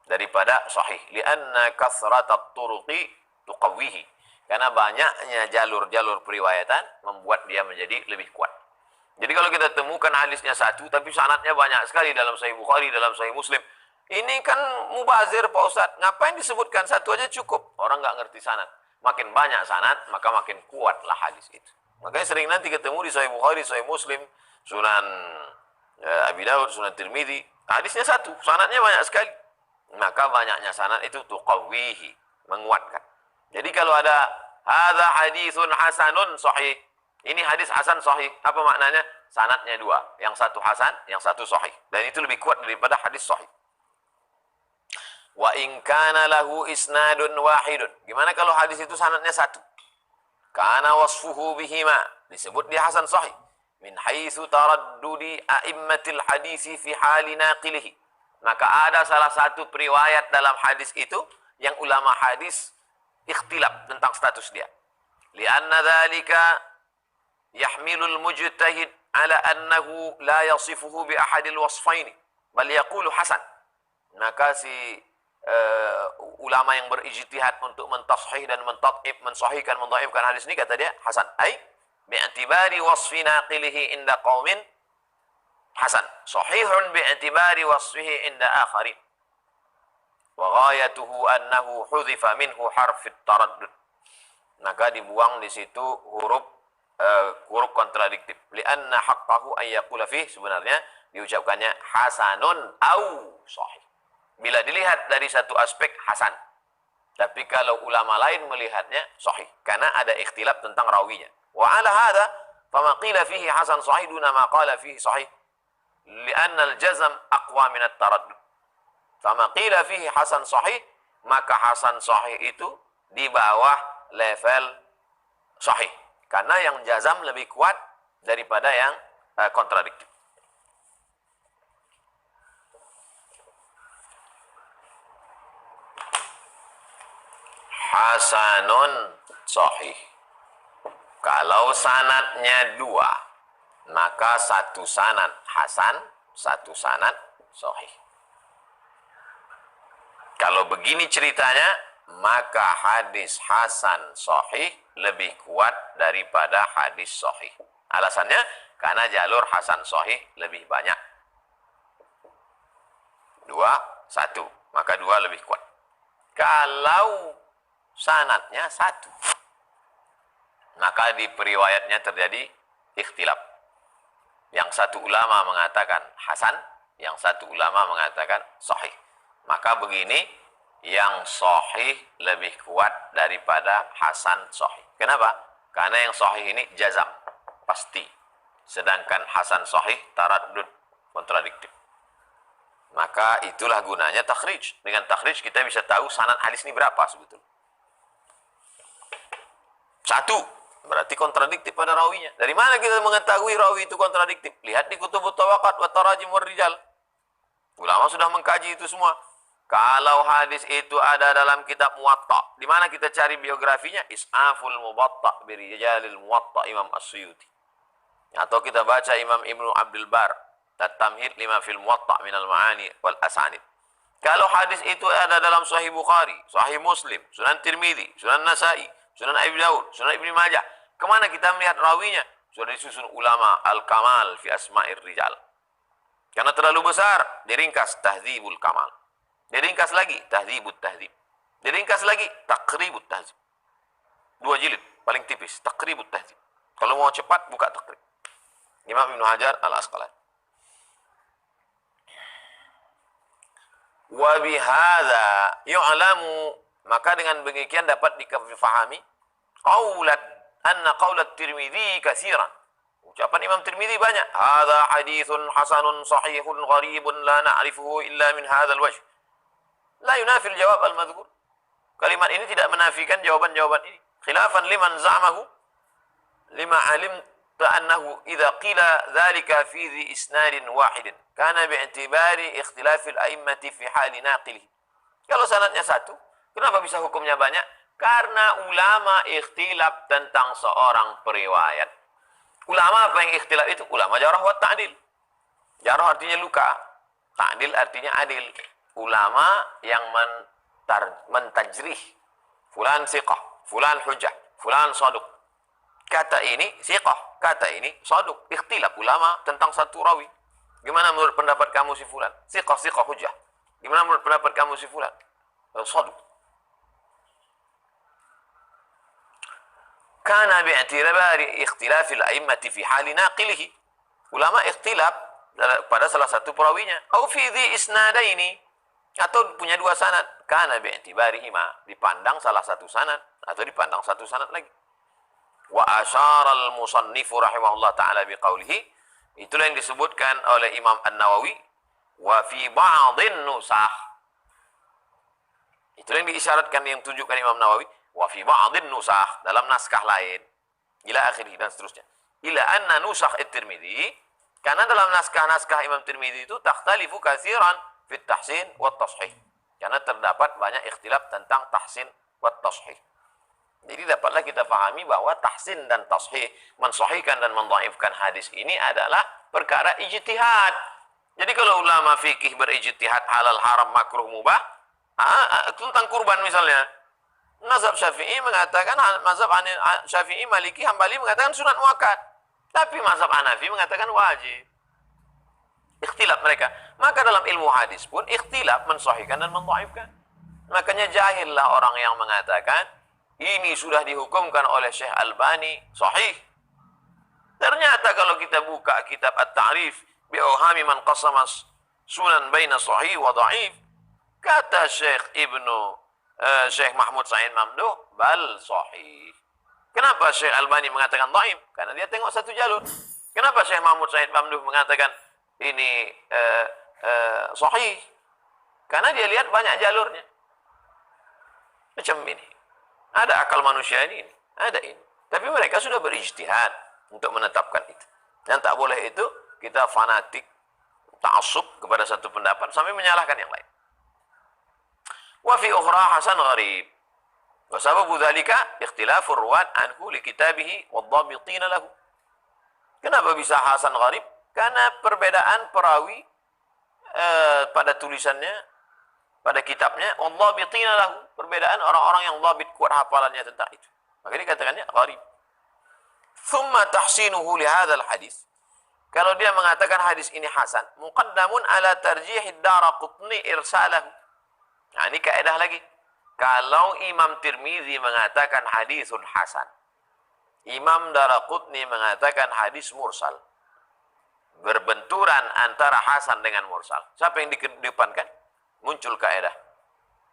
daripada sahih. Lianna kathratat turuqi tuqawwihi. Karena banyaknya jalur-jalur periwayatan membuat dia menjadi lebih kuat. Jadi kalau kita temukan hadisnya satu, tapi sanadnya banyak sekali dalam Sahih Bukhari, dalam Sahih Muslim. Ini kan mubazir Pak Ustadz. Ngapain disebutkan satu aja cukup? Orang nggak ngerti sanad. Makin banyak sanad, maka makin kuatlah hadis itu. Makanya sering nanti ketemu di Sahih Bukhari, Sahih Muslim, Sunan Abi Daud, Sunan Tirmidzi. Hadisnya satu, sanadnya banyak sekali. Maka banyaknya sanad itu tuqawwihi, menguatkan. Jadi kalau ada hadza haditsun hasanun sahih. Ini hadis hasan sahih. Apa maknanya? Sanadnya dua. Yang satu hasan, yang satu sahih. Dan itu lebih kuat daripada hadis sahih. Wa in kana lahu isnadun wahidun. Gimana kalau hadis itu sanadnya satu? Kana wasfuhu bihima. Disebut dia hasan sahih. Min haitsu taraddudi a'immatil hadisi fi hali naqilihi. Maka ada salah satu periwayat dalam hadis itu yang ulama hadis ikhtilaf tentang status dia. Lianna dzalika yahmilul mujtahid ala annahu la yasifuhu bi ahadil wasfaini bal yaqulu hasan. Maka si ulama yang berijtihad untuk mentashih dan mentad'if, mensahihkan, mendhaifkan hadis ini, kata dia hasan. Ai bi'tibari wasfi naqilihi inda qaumin hasan, sahihun bi'tibari wasfihi inda akharin. Wa ghayatuhu annahu hudhifa minhu harfit taraddud. Maka dibuang di situ huruf kontradiktif. Lianna haqqahu an yaqula fih, sebenarnya diucapkannya hasanun au sahih. Bila dilihat dari satu aspek hasan. Tapi kalau ulama lain melihatnya sahih, karena ada ikhtilaf tentang rawinya. Wa ala hadza fama qila fihi hasan sahih duna ma qala fihi sahih. Lianna al-jazm aqwa min at-taraddud. Fama qila fihi hasan sahih, maka hasan sahih itu di bawah level sahih. Karena yang jazam lebih kuat daripada yang kontradiktif. Hasanun sahih. Kalau sanadnya dua, maka satu sanad hasan, satu sanad sahih. Kalau begini ceritanya, maka hadis hasan sahih lebih kuat daripada hadis sahih. Alasannya, karena jalur hasan sahih lebih banyak. Dua, satu. Maka dua lebih kuat. Kalau sanadnya satu, maka di periwayatnya terjadi ikhtilaf. Yang satu ulama mengatakan hasan, yang satu ulama mengatakan sahih. Maka begini, yang sahih lebih kuat daripada hasan sahih. Kenapa? Karena yang sahih ini jazam, pasti. Sedangkan hasan sahih taraddud, kontradiktif. Maka itulah gunanya takhrij. Dengan takhrij kita bisa tahu sanad hadis ini berapa sebetulnya. Satu, berarti kontradiktif pada rawinya. Dari mana kita mengetahui rawi itu kontradiktif? Lihat di kutubut tawaqat wa tarajim war rijal. Ulama sudah mengkaji itu semua. Kalau hadis itu ada dalam kitab Muwatta, di mana kita cari biografinya? Is'aful Muwatta bi rijalil Muwatta Imam As-Suyuti. Atau kita baca Imam Ibnu Abdul Bar, At-Tamhid lima fil Muwatta minal ma'ani wal asanid. Kalau hadis itu ada dalam Sahih Bukhari, Sahih Muslim, Sunan Tirmidzi, Sunan Nasa'i, Sunan Abi Daud, Sunan Ibnu Majah, kemana kita melihat rawinya? Sudah disusun ulama Al-Kamal fi Asma'ir Rijal. Karena terlalu besar, diringkas Tahdzibul Kamal. Diringkas lagi Tahdzibut Tahdzib. Diringkas lagi Taqribut Tahdzib. 2 jilid, paling tipis, Taqribut Tahdzib. Kalau mau cepat, buka Taqrib. Imam Ibnu Hajar Al-Asqalani. Wa bihadza yu'lamu, maka dengan demikian dapat difahami anna qaulat Tirmidzi katsiran. Ucapan Imam Tirmidzi banyak. Hadza haditsun hasanun sahihun gharibun la na'rifuhu illa min hadzal wajh. La yunafil jawab al-madhkur. Kalimat ini tidak menafikan jawaban-jawaban ini. Khilafan liman za'amahu lima alimta annahu idza qila dzalika fi dhi isnadin wahidin kana bi'tibari ikhtilafil a'immati fi hali naqilihi. Kalau sanadnya satu, kenapa bisa hukumnya banyak? Karena ulama ikhtilaf tentang seorang periwayat. Ulama apa yang ikhtilaf itu? Ulama jarah wa ta'dil. Jarah artinya luka, ta'dil artinya adil. Ulama yang mentajrih, fulan siqah, fulan hujjah, fulan saduq. Kata ini siqah, kata ini saduq. Ikhtilaf ulama tentang satu rawi. Gimana menurut pendapat kamu si fulan? Siqah, siqah, hujjah. Gimana menurut pendapat kamu si fulan? Saduq. Kana bi'tirabari ikhtilafil a'immati fi hali naqilihi. Ulama ikhtilaf pada salah satu perawinya. Au fi dhi isnadaini, atau punya dua sanad. Kana bi'tibarihima, dipandang salah satu sanad atau dipandang satu sanad lagi. Wa asyara al-musannifu rahimahullah ta'ala biqaulihi, itulah yang disebutkan oleh Imam An-Nawawi, wa fi ba'dhin nusakh. Itulah yang diisyaratkan, yang tunjukkan Imam Nawawi, wa fi ba'dhin nusakh, dalam naskah lain, ila akhirih, dan seterusnya. Ila anna nusakh at-Tirmidzi, karena dalam naskah-naskah Imam Tirmidzi itu takhtalifu katsiran fit tahsin wa tashih. Karena terdapat banyak ikhtilaf tentang tahsin wa tashih. Jadi dapatlah kita pahami bahwa tahsin dan tashih, mensahihkan dan mendhaifkan hadis ini adalah perkara ijtihad. Jadi kalau ulama fikih berijtihad halal, haram, makruh, mubah, tentang kurban misalnya, mazhab Syafi'i mengatakan, mazhab Syafi'i, Maliki, Hambali mengatakan sunat muakkad. Tapi mazhab Hanafi mengatakan wajib. Ikhtilaf mereka. Maka dalam ilmu hadis pun ikhtilaf mensahihkan dan mendhaifkan. Makanya jahillah orang yang mengatakan ini sudah dihukumkan oleh Syekh Albani sahih. Ternyata kalau kita buka kitab At-Ta'rif bi'awhami man qasama sunan baina sahih wa dhaif, kata Syekh Mahmud Said Mamduh, bal sahih. Kenapa Syekh Albani mengatakan dhaif? Karena dia tengok satu jalur. Kenapa Syekh Mahmud Said Mamduh mengatakan ini sahih? Karena dia lihat banyak jalurnya. Macam ini. Ada akal manusia ini, ada ini. Tapi mereka sudah berijtihad untuk menetapkan itu. Yang tak boleh itu kita fanatik, ta'assub kepada satu pendapat sampai menyalahkan yang lain. Wa fi ukhra hasan gharib. Wa sababu dzalika ikhtilafur ruwat anhu li kitabihi wadh-dhabitin lahu. Kenapa bisa hasan gharib? Karena perbedaan perawi pada tulisannya, pada kitabnya, wadh-dhabitin lahu, perbedaan orang-orang yang dhabit, kuat hafalannya tentang itu. Maka dikatakannya gharib. Thumma tahsinuhu li hadzal hadis. Kalau dia mengatakan hadis ini hasan, muqaddamun ala tarjih ad-Daraqutni irsalahu. Nah, ini kaidah lagi. Kalau Imam Tirmizi mengatakan hadisun hasan, Imam Daraqutni mengatakan hadis mursal, berbenturan antara hasan dengan mursal, siapa yang dikedepankan? Muncul kaidah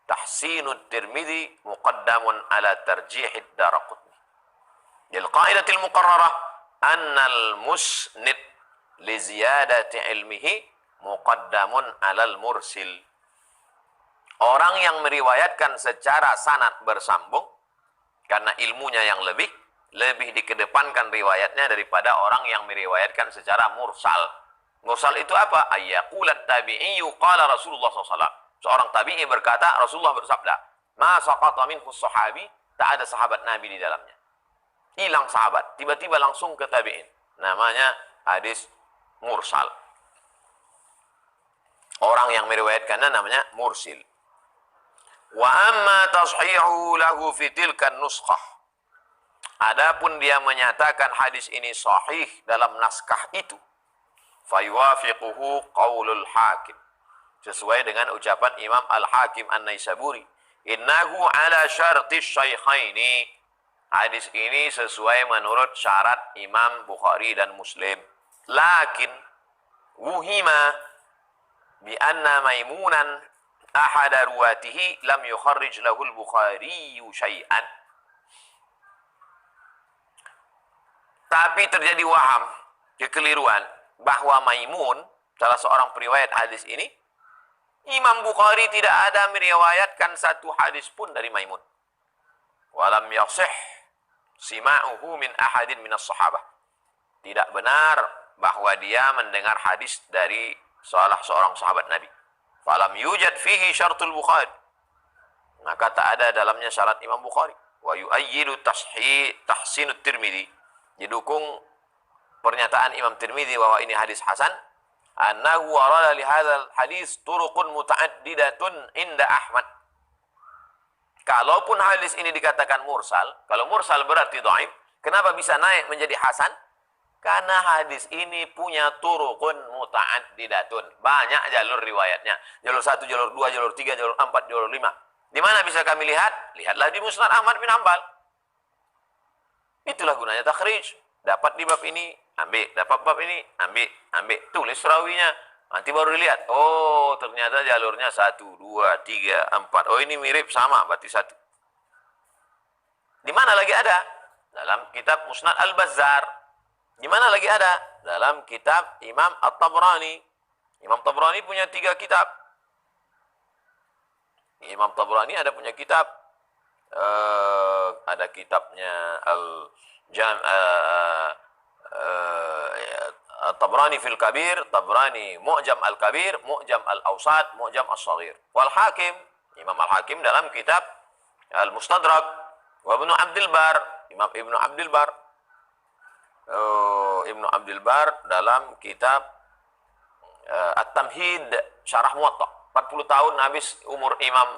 tahsinud Tirmizi muqaddamun ala tarjihid Daraqutni. Lil qaidatil muqarrarah annal musnid li ziyadati ilmihi muqaddamun alal mursil. Orang yang meriwayatkan secara sanad bersambung karena ilmunya yang lebih dikedepankan riwayatnya daripada orang yang meriwayatkan secara mursal. Mursal itu apa? Ayyaqulat tabi'iyyu qala Rasulullah SAW. Seorang tabi'i berkata, Rasulullah bersabda, ma saqata minhu sahabi, tak ada sahabat Nabi di dalamnya. Hilang sahabat, tiba-tiba langsung ke tabi'in. Namanya hadis mursal. Orang yang meriwayatkannya namanya mursil. Wa amma tashihu lahu fi tilka nuskhah. Adapun dia menyatakan hadis ini sahih dalam naskah itu, fayuwafiquhu qaulul hakim, sesuai dengan ucapan Imam Al-Hakim An-Naisaburi, innahu ala syartis syaikhaini. Hadis ini sesuai menurut syarat Imam Bukhari dan Muslim. Lakin wuhima bi anna Maimunan ahada ruwatihi lam yukharrij lahu al-Bukhari syai'an. Tapi terjadi waham, kekeliruan, bahwa Maimun, salah seorang periwayat hadis ini, Imam Bukhari tidak ada meriwayatkan satu hadis pun dari Maimun. Walam yasih sima'uhu min ahadin minas sahabah. Tidak benar bahwa dia mendengar hadis dari salah seorang sahabat Nabi. Falam yujad fihi syartul Bukhari. Maka tak ada dalamnya syarat Imam Bukhari. Wa yu'ayyidu tahsinut Tirmidzi. Didukung pernyataan Imam Tirmidzi bahwa ini hadis hasan. Annahu warada li hadzal hadis turuqun mutaaddidatun inda Ahmad. Kalaupun hadis ini dikatakan mursal, kalau mursal berarti dhaif, kenapa bisa naik menjadi hasan? Karena hadis ini punya turukun muta'addidatun. Banyak jalur riwayatnya. Jalur 1, jalur 2, jalur 3, jalur 4, jalur 5. Di mana bisa kami lihat? Lihatlah di Musnad Ahmad bin Hanbal. Itulah gunanya takhrij. Dapat di bab ini, ambil. Dapat bab ini, ambil. Tulis rawinya. Nanti baru dilihat. Oh, ternyata jalurnya 1, 2, 3, 4. Oh, ini mirip sama, berarti 1. Di mana lagi ada? Dalam kitab Musnad Al-Bazzar. Di mana lagi ada? Dalam kitab Imam At-Tabrani. Imam Tabrani punya 3 kitab. Imam Tabrani ada punya kitab. Ada kitabnya Tabrani fil Kabir, Tabrani Mu'jam Al-Kabir, Mu'jam Al-Awsat, Mu'jam As-Saghir. Wal Hakim, Imam Al-Hakim dalam kitab Al-Mustadrak. Wa Ibnu Abdul Bar, Imam Ibnu Abdul Bar. Ibnu Abdul Bar dalam kitab At-Tamhid Syarah Muwatta. 40 tahun habis umur Imam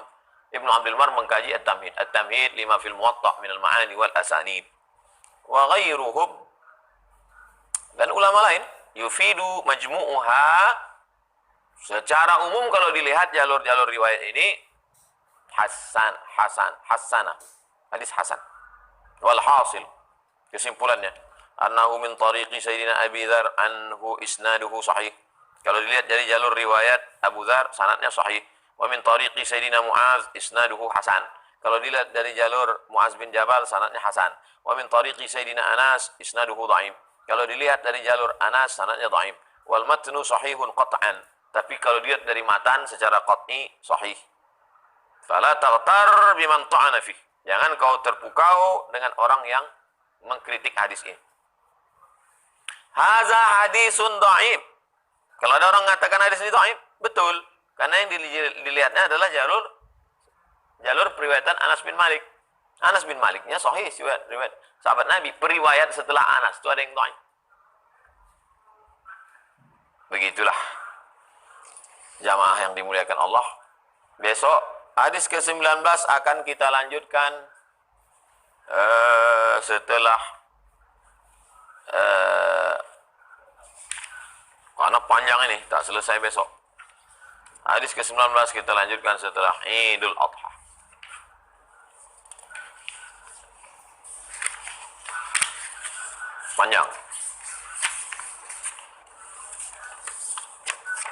Ibnu Abdul Bar mengkaji At-Tamhid. At-Tamhid lima fil Muwatta min al-ma'ani wal asanid. Wa ghairuhum. Dan ulama lain yufidu majmu'uha. Secara umum kalau dilihat jalur-jalur riwayat ini hasanah. Hadis hasan. Wal hasil, kesimpulannya annahu min tariqi Sayyidina Abi Dzar anhu isnaduhu sahih. Kalau dilihat dari jalur riwayat Abu Dzar sanadnya sahih. Wa min tariqi Sayyidina Muaz isnaduhu hasan. Kalau dilihat dari jalur Muaz bin Jabal sanadnya hasan. Wa min tariqi Sayyidina Anas isnaduhu dhaif. Kalau dilihat dari jalur Anas sanadnya dhaif. Wal matnu sahihun qat'an. Tapi kalau dilihat dari matan secara qat'i sahih. Fala taghtar biman ta'ana fih. Jangan kau terpukau dengan orang yang mengkritik hadis ini. Haza hadisun dhaif. Kalau ada orang mengatakan hadis ini dhaif, betul. Karena yang dilihatnya adalah jalur periwayatan Anas bin Malik. Anas bin Maliknya sahih riwayat sahabat Nabi. Periwayat setelah Anas itu ada yang dhaif. Begitulah jamaah yang dimuliakan Allah. Besok hadis ke-19 akan kita lanjutkan setelah karena panjang ini, tak selesai besok. Hadis ke-19 kita lanjutkan setelah Idul Adha. Panjang.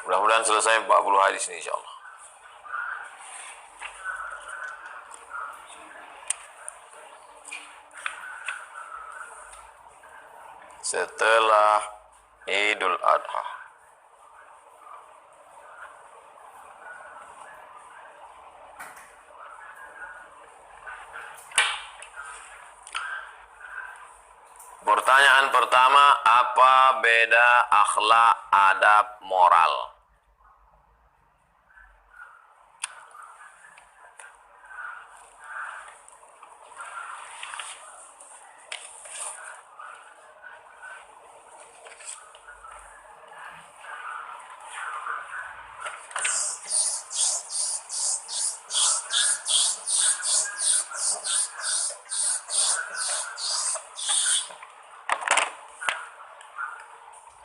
Mudah-mudahan selesai 40 hadis ini insyaallah. Setelah Idul Adha. Pertanyaan pertama, apa beda akhlak, adab, moral?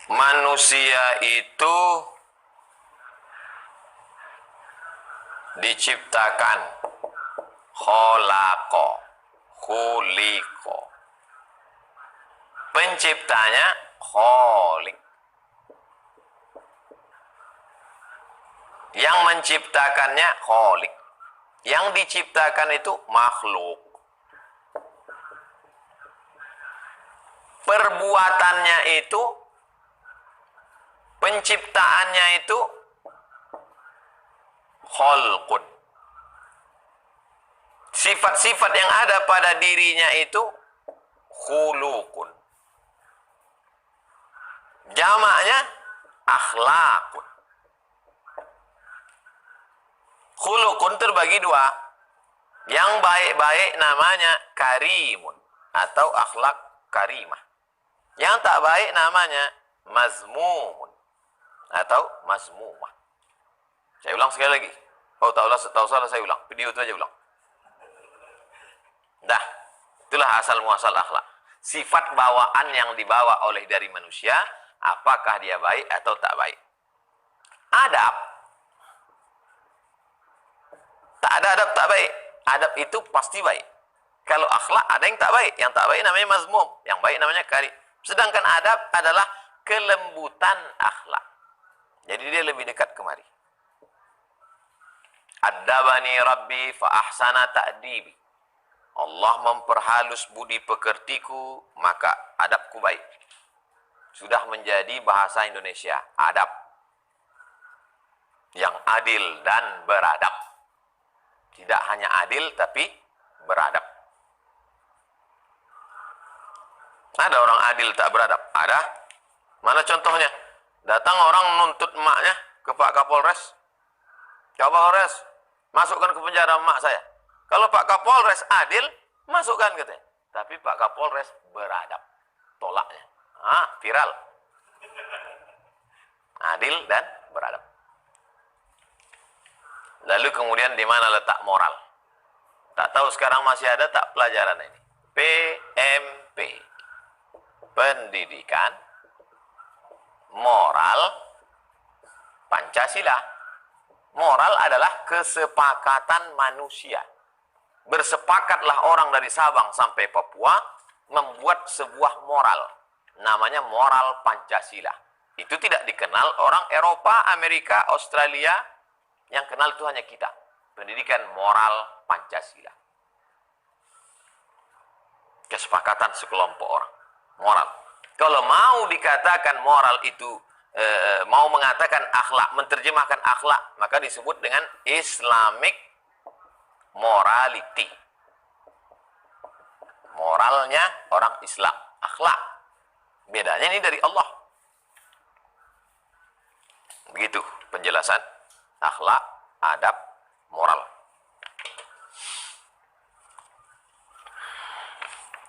Manusia itu diciptakan khuliqo. Penciptanya khaliq. Yang menciptakannya khaliq. Yang diciptakan itu makhluk. Perbuatannya itu, penciptaannya itu khalqun. Sifat-sifat yang ada pada dirinya itu khuluqun. Jamaknya akhlaqun. Khuluqun terbagi dua. Yang baik-baik namanya karimun atau akhlak karimah. Yang tak baik namanya mazmumun atau mazmumah. Saya ulang sekali lagi. Oh, tahu salah saya ulang. Video itu aja ulang. Dah, itulah asal muasal akhlak. Sifat bawaan yang dibawa oleh dari manusia, apakah dia baik atau tak baik. Adab, tak ada adab tak baik. Adab itu pasti baik. Kalau akhlak ada yang tak baik. Yang tak baik namanya mazmum, yang baik namanya karim. Sedangkan adab adalah kelembutan akhlak. Jadi dia lebih dekat kemari. Addabani Rabbi fa ahsana ta'dibi. Allah memperhalus budi pekertiku, maka adabku baik. Sudah menjadi bahasa Indonesia, adab. Yang adil dan beradab. Tidak hanya adil, tapi beradab. Ada orang adil tak beradab? Ada. Mana contohnya? Datang orang nuntut emaknya ke Pak Kapolres. Kapolres, masukkan ke penjara emak saya. Kalau Pak Kapolres adil, masukkan katanya. Tapi Pak Kapolres beradab. Tolaknya. Viral. Adil dan beradab. Lalu kemudian di mana letak moral? Tak tahu sekarang masih ada tak pelajaran ini. PMP. Pendidikan Moral Pancasila. Moral adalah kesepakatan manusia. Bersepakatlah orang dari Sabang sampai Papua membuat sebuah moral. Namanya moral Pancasila. Itu tidak dikenal orang Eropa, Amerika, Australia. Yang kenal itu hanya kita. Pendidikan moral Pancasila. Kesepakatan sekelompok orang. Moral. Kalau mau dikatakan moral itu, mau mengatakan akhlak, menerjemahkan akhlak, maka disebut dengan Islamic morality. Moralnya orang Islam, akhlak. Bedanya ini dari Allah. Begitu penjelasan akhlak, adab, moral.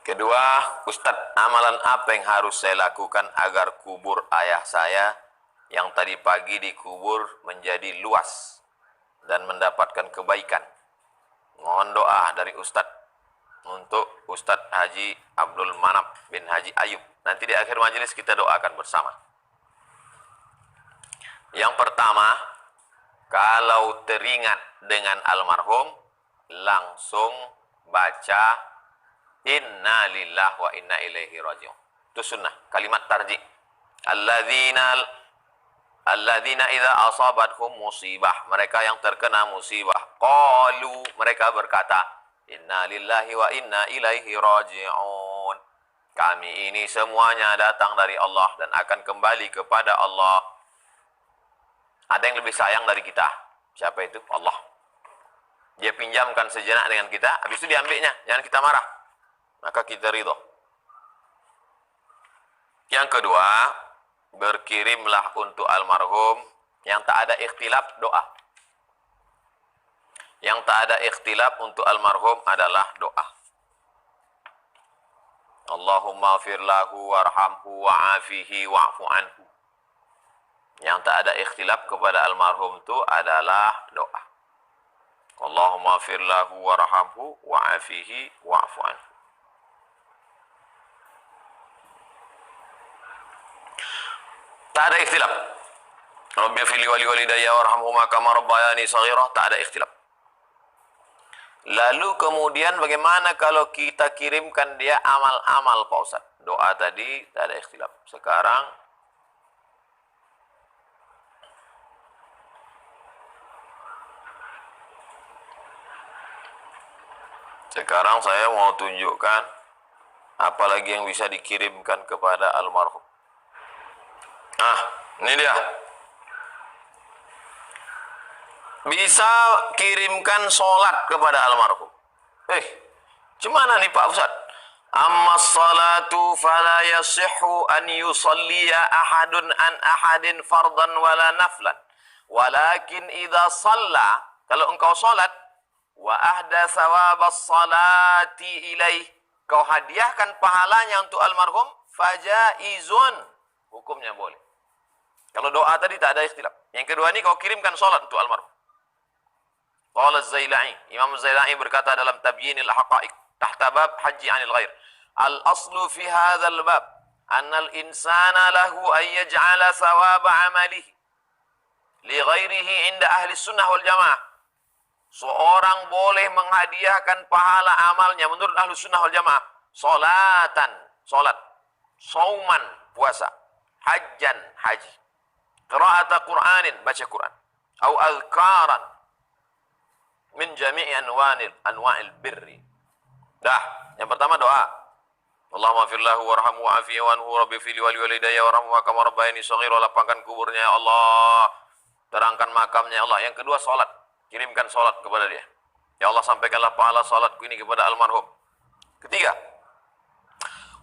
Kedua, Ustadz, amalan apa yang harus saya lakukan agar kubur ayah saya yang tadi pagi dikubur menjadi luas dan mendapatkan kebaikan? Mohon doa dari Ustadz untuk Ustadz Haji Abdul Manap bin Haji Ayub. Nanti di akhir majelis kita doakan bersama. Yang pertama, kalau teringat dengan almarhum, langsung baca Inna lillahi wa inna ilaihi raji'un. Itu sunnah, kalimat tarjih. Alladzina idza asabathum musibah, mereka yang terkena musibah, qalu, mereka berkata, Inna lillahi wa inna ilaihi raji'un. Kami ini semuanya datang dari Allah dan akan kembali kepada Allah. Ada yang lebih sayang dari kita. Siapa itu? Allah. Dia pinjamkan sejenak dengan kita, habis itu diambilnya. Jangan kita marah. Maka kita ridho. Yang kedua, berkirimlah untuk almarhum yang tak ada ikhtilaf doa. Yang tak ada ikhtilaf untuk almarhum adalah doa. Allahumma fir lahu warhamhu wa'afihi wa'fu anhu. Yang tak ada ikhtilaf kepada almarhum itu adalah doa. Allahumma fir lahu warhamhu wa'afihi wa'fu anhu. Tak ada ikhtilaf. Rabbi fili wali walidayya warhamhuma kama rabbayani shaghira, tak ada ikhtilaf. Lalu kemudian bagaimana kalau kita kirimkan dia amal-amal Pak Ustaz? Doa tadi tak ada ikhtilaf. Sekarang saya mau tunjukkan apalagi yang bisa dikirimkan kepada almarhum. Ini dia. Bisa kirimkan sholat kepada almarhum. Gimana nih Pak Ustaz? Amma salatu fala yasihhu an yusalliya ahadun an ahadin fardan wala naflan. Walakin idza shalla, kalau engkau sholat, wa ahda thawabas salati ilaih, kau hadiahkan pahalanya untuk almarhum, fajaizun, hukumnya boleh. Kalau doa tadi tak ada ikhtilaf. Yang kedua ini kau kirimkan sholat untuk almarhum. Qala Az-Zailai, Imam Az-Zailai berkata dalam Tabyinil Haqa'iq, tahta bab haji 'anil ghair. Al-aslu fi hadzal bab anna al-insana lahu an yaj'ala thawaba 'amalihi li ghairihi 'inda ahli sunnah wal jamaah. Seorang boleh menghadiahkan pahala amalnya menurut ahli sunnah wal jamaah. Salatan, salat, sauman, puasa, hajjan, haji, qira'ata Qur'anin, baca Quran, atau azkaran min jami'i anwa'il birri. Dah, yang pertama doa. Allahumma firlahu warhamhu wa'afihi wa'anhu rabbi fili wali walidayya warhamhu kama rabbayani shaghira, lapangkan kuburnya ya Allah, terangkan makamnya ya Allah. Yang kedua salat, kirimkan salat kepada dia. Ya Allah, sampaikanlah pahala salatku ini kepada almarhum. Ketiga,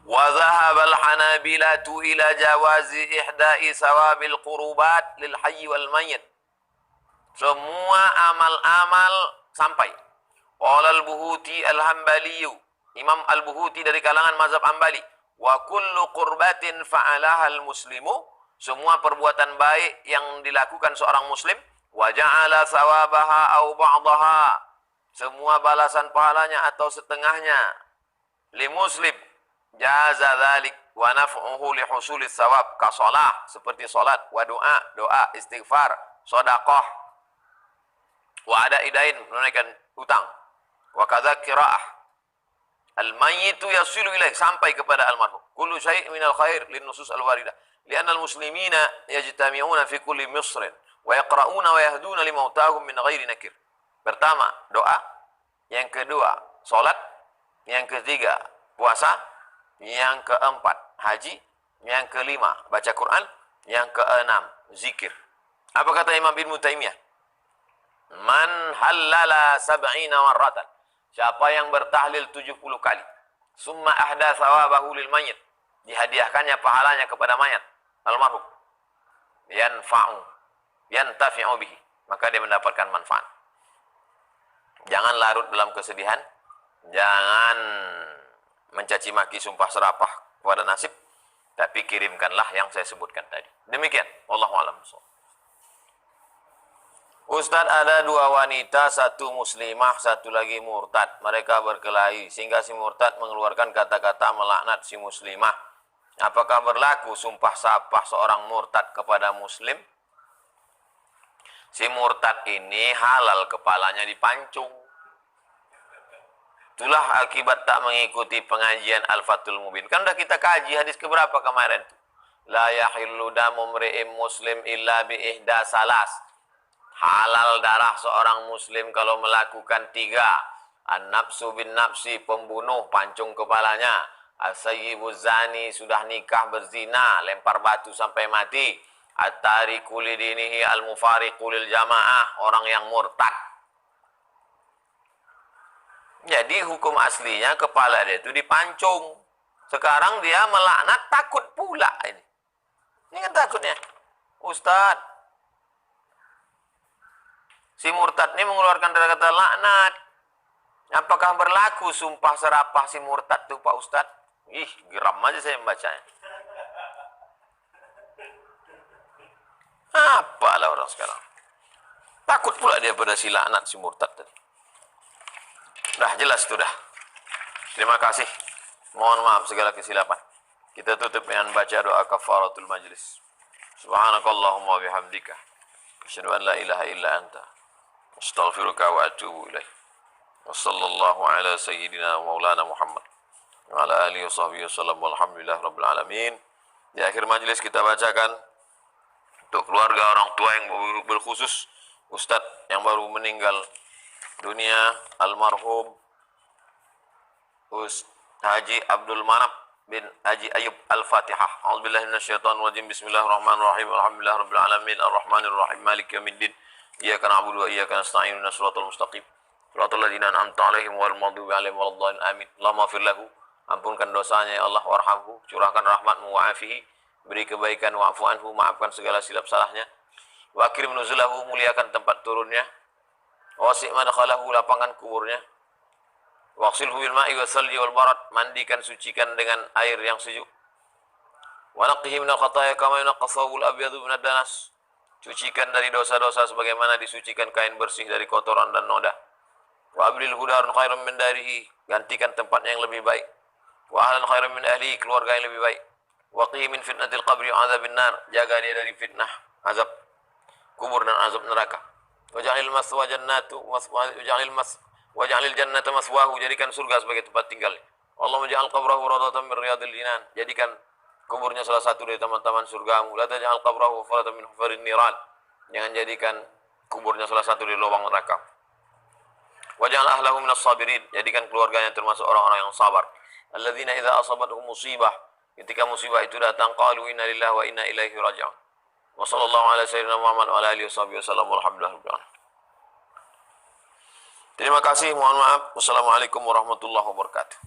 wa dhahabal hanabilatu ila jawazi ihda'i sawabil qurubat lil hayy wal mayyit. Semua amal-amal sampai. Qala al-Buhuti al-Hambaliyu, Imam Al-Buhuti dari kalangan mazhab Hambali, wa kullu qurbatin fa'alaha al-muslimu, semua perbuatan baik yang dilakukan seorang muslim, wa ja'ala thawabaha au ba'daha, semua balasan pahalanya atau setengahnya, li muslim jaza dzalik wa naf'uhu li husulis thawab, ka shalah, seperti salat, wa doa, istighfar, sedekah, wa ada idain, menunaikan utang, wa kadza qiraah. Al-mayyitu yasilu ilaih, sampai kepada almarhum. Kullu syai' minal khair lin nusus al-waridah. Lianna al-muslimina yajtami'una fi kulli misrin wa yaqra'una wa yahduna limautahum min ghairi nakir. Pertama, doa. Yang kedua, salat. Yang ketiga, puasa. Yang keempat, haji. Yang kelima, baca Quran. Yang keenam, zikir. Apa kata Imam Ibnu Taimiyah? Man halala sab'ina marratan, siapa yang bertahlil 70 kali, summa ahda thawabahu lil mayyit, dihadiahkannya pahalanya kepada mayat almarhum, yantafi'u bihi, maka dia mendapatkan manfaat. Jangan larut dalam kesedihan, jangan mencaci maki sumpah serapah kepada nasib, tapi kirimkanlah yang saya sebutkan tadi. Demikian, wallahu a'lam. Ustadz, ada dua wanita, satu muslimah, satu lagi murtad. Mereka berkelahi sehingga si murtad mengeluarkan kata-kata melaknat si muslimah. Apakah berlaku sumpah sapah seorang murtad kepada muslim? Si murtad ini halal kepalanya dipancung. Itulah akibat tak mengikuti pengajian Al-Fathul Mubin. Kan udah kita kaji hadis keberapa kemarin? La yahillu damu mri'im muslim illa bi ihda salas. Halal darah seorang muslim kalau melakukan 3. An-nafsu bin nafsi, pembunuh, pancung kepalanya. As-sayyibu zani, sudah nikah berzina, lempar batu sampai mati. At-tariku lidinihi al-mufariqu lil jamaah, orang yang murtad. Jadi hukum aslinya kepala dia itu dipancung. Sekarang dia melaknat, takut pula ini. Ini kan takutnya. Ustadz, si murtad ini mengeluarkan kata-kata laknat. Apakah berlaku sumpah serapah si murtad itu Pak Ustadz? Ih, geram aja saya membacanya. Apalah orang sekarang. Takut pula dia pada si laknat si murtad tadi. Dah jelas itu dah. Terima kasih. Mohon maaf segala kesilapan. Kita tutup dengan baca doa kafaratul majlis. Subhanakallahumma bihamdika, asyhadu an la ilaha illa anta, astaghfiruka wa atubu ilaih. Wassallallahu ala sayyidina maulana Muhammad wa ala alihi wasahbihi wasallam walhamdulillah rabbil alamin. Di akhir majlis kita bacakan untuk keluarga orang tua yang berkhusus Ustadz yang baru meninggal dunia, almarhum Ustadz Haji Abdul Manap bin Haji Ayub Al-Fatihah. A'udzubillahi minasyaitonir rajim. Bismillahirrahmanirrahim. Alhamdulillah rabbil alamin arrahmanir rahim maliki yaumiddin. Iyyaka na'budu wa iyyaka nasta'in ihdinas siratal mustaqim. Shiratal ladzina an'amta 'alaihim ghairil maghdubi alaihim waladdallin. Amin. Allahumma ighfir lahu, ampunkan dosanya ya Allah, warhamhu, curahkan rahmatmu, wa'afihi, beri kebaikan, wa'fu anhu, maafkan segala silap salahnya. Wa akrim nuzulahu, muliakan tempat turunnya. Wasi' madkhalahu, lapangkan kuburnya. Waqsilhu bil ma'i wasalji wal barad, mandikan, sucikan dengan air yang sejuk. Wa naqqihi minal khataaya kama yunqqa thawbul abyadu minad danas, cucikan dari dosa-dosa sebagaimana disucikan kain bersih dari kotoran dan noda. Wa ablil hudarun khairan min darihi, gantikan tempatnya yang lebih baik. Wa ahlan khairan min ahli, keluarga yang lebih baik. Wa qih min fitnatil qabri wa adzabin nar, jaga dia dari fitnah azab kubur dan azab neraka. Waj'alil maswa jannatu waj'alil jannata maswahu, jadikan surga sebagai tempat tinggalnya. Allahumma ja'al qabrahu rawdatan min riyadil jinan, jadikan kuburnya salah satu dari taman-taman surgamu. La taj'al qabrahu hufratan min hufarin niran, jangan jadikan kuburnya salah satu dari lubang neraka. Waj'al ahlahu minas sabirin, jadikan keluarganya termasuk orang-orang yang sabar. Alladzina idza asabatuhum musibah, ketika musibah itu datang, qalu inna lillahi wa inna ilaihi raji'un. Wa sallallahu ala sayyidina Muhammad wa ala alihi wasallam walhamdulillah. Terima kasih, mohon maaf. Wassalamualaikum warahmatullahi wabarakatuh.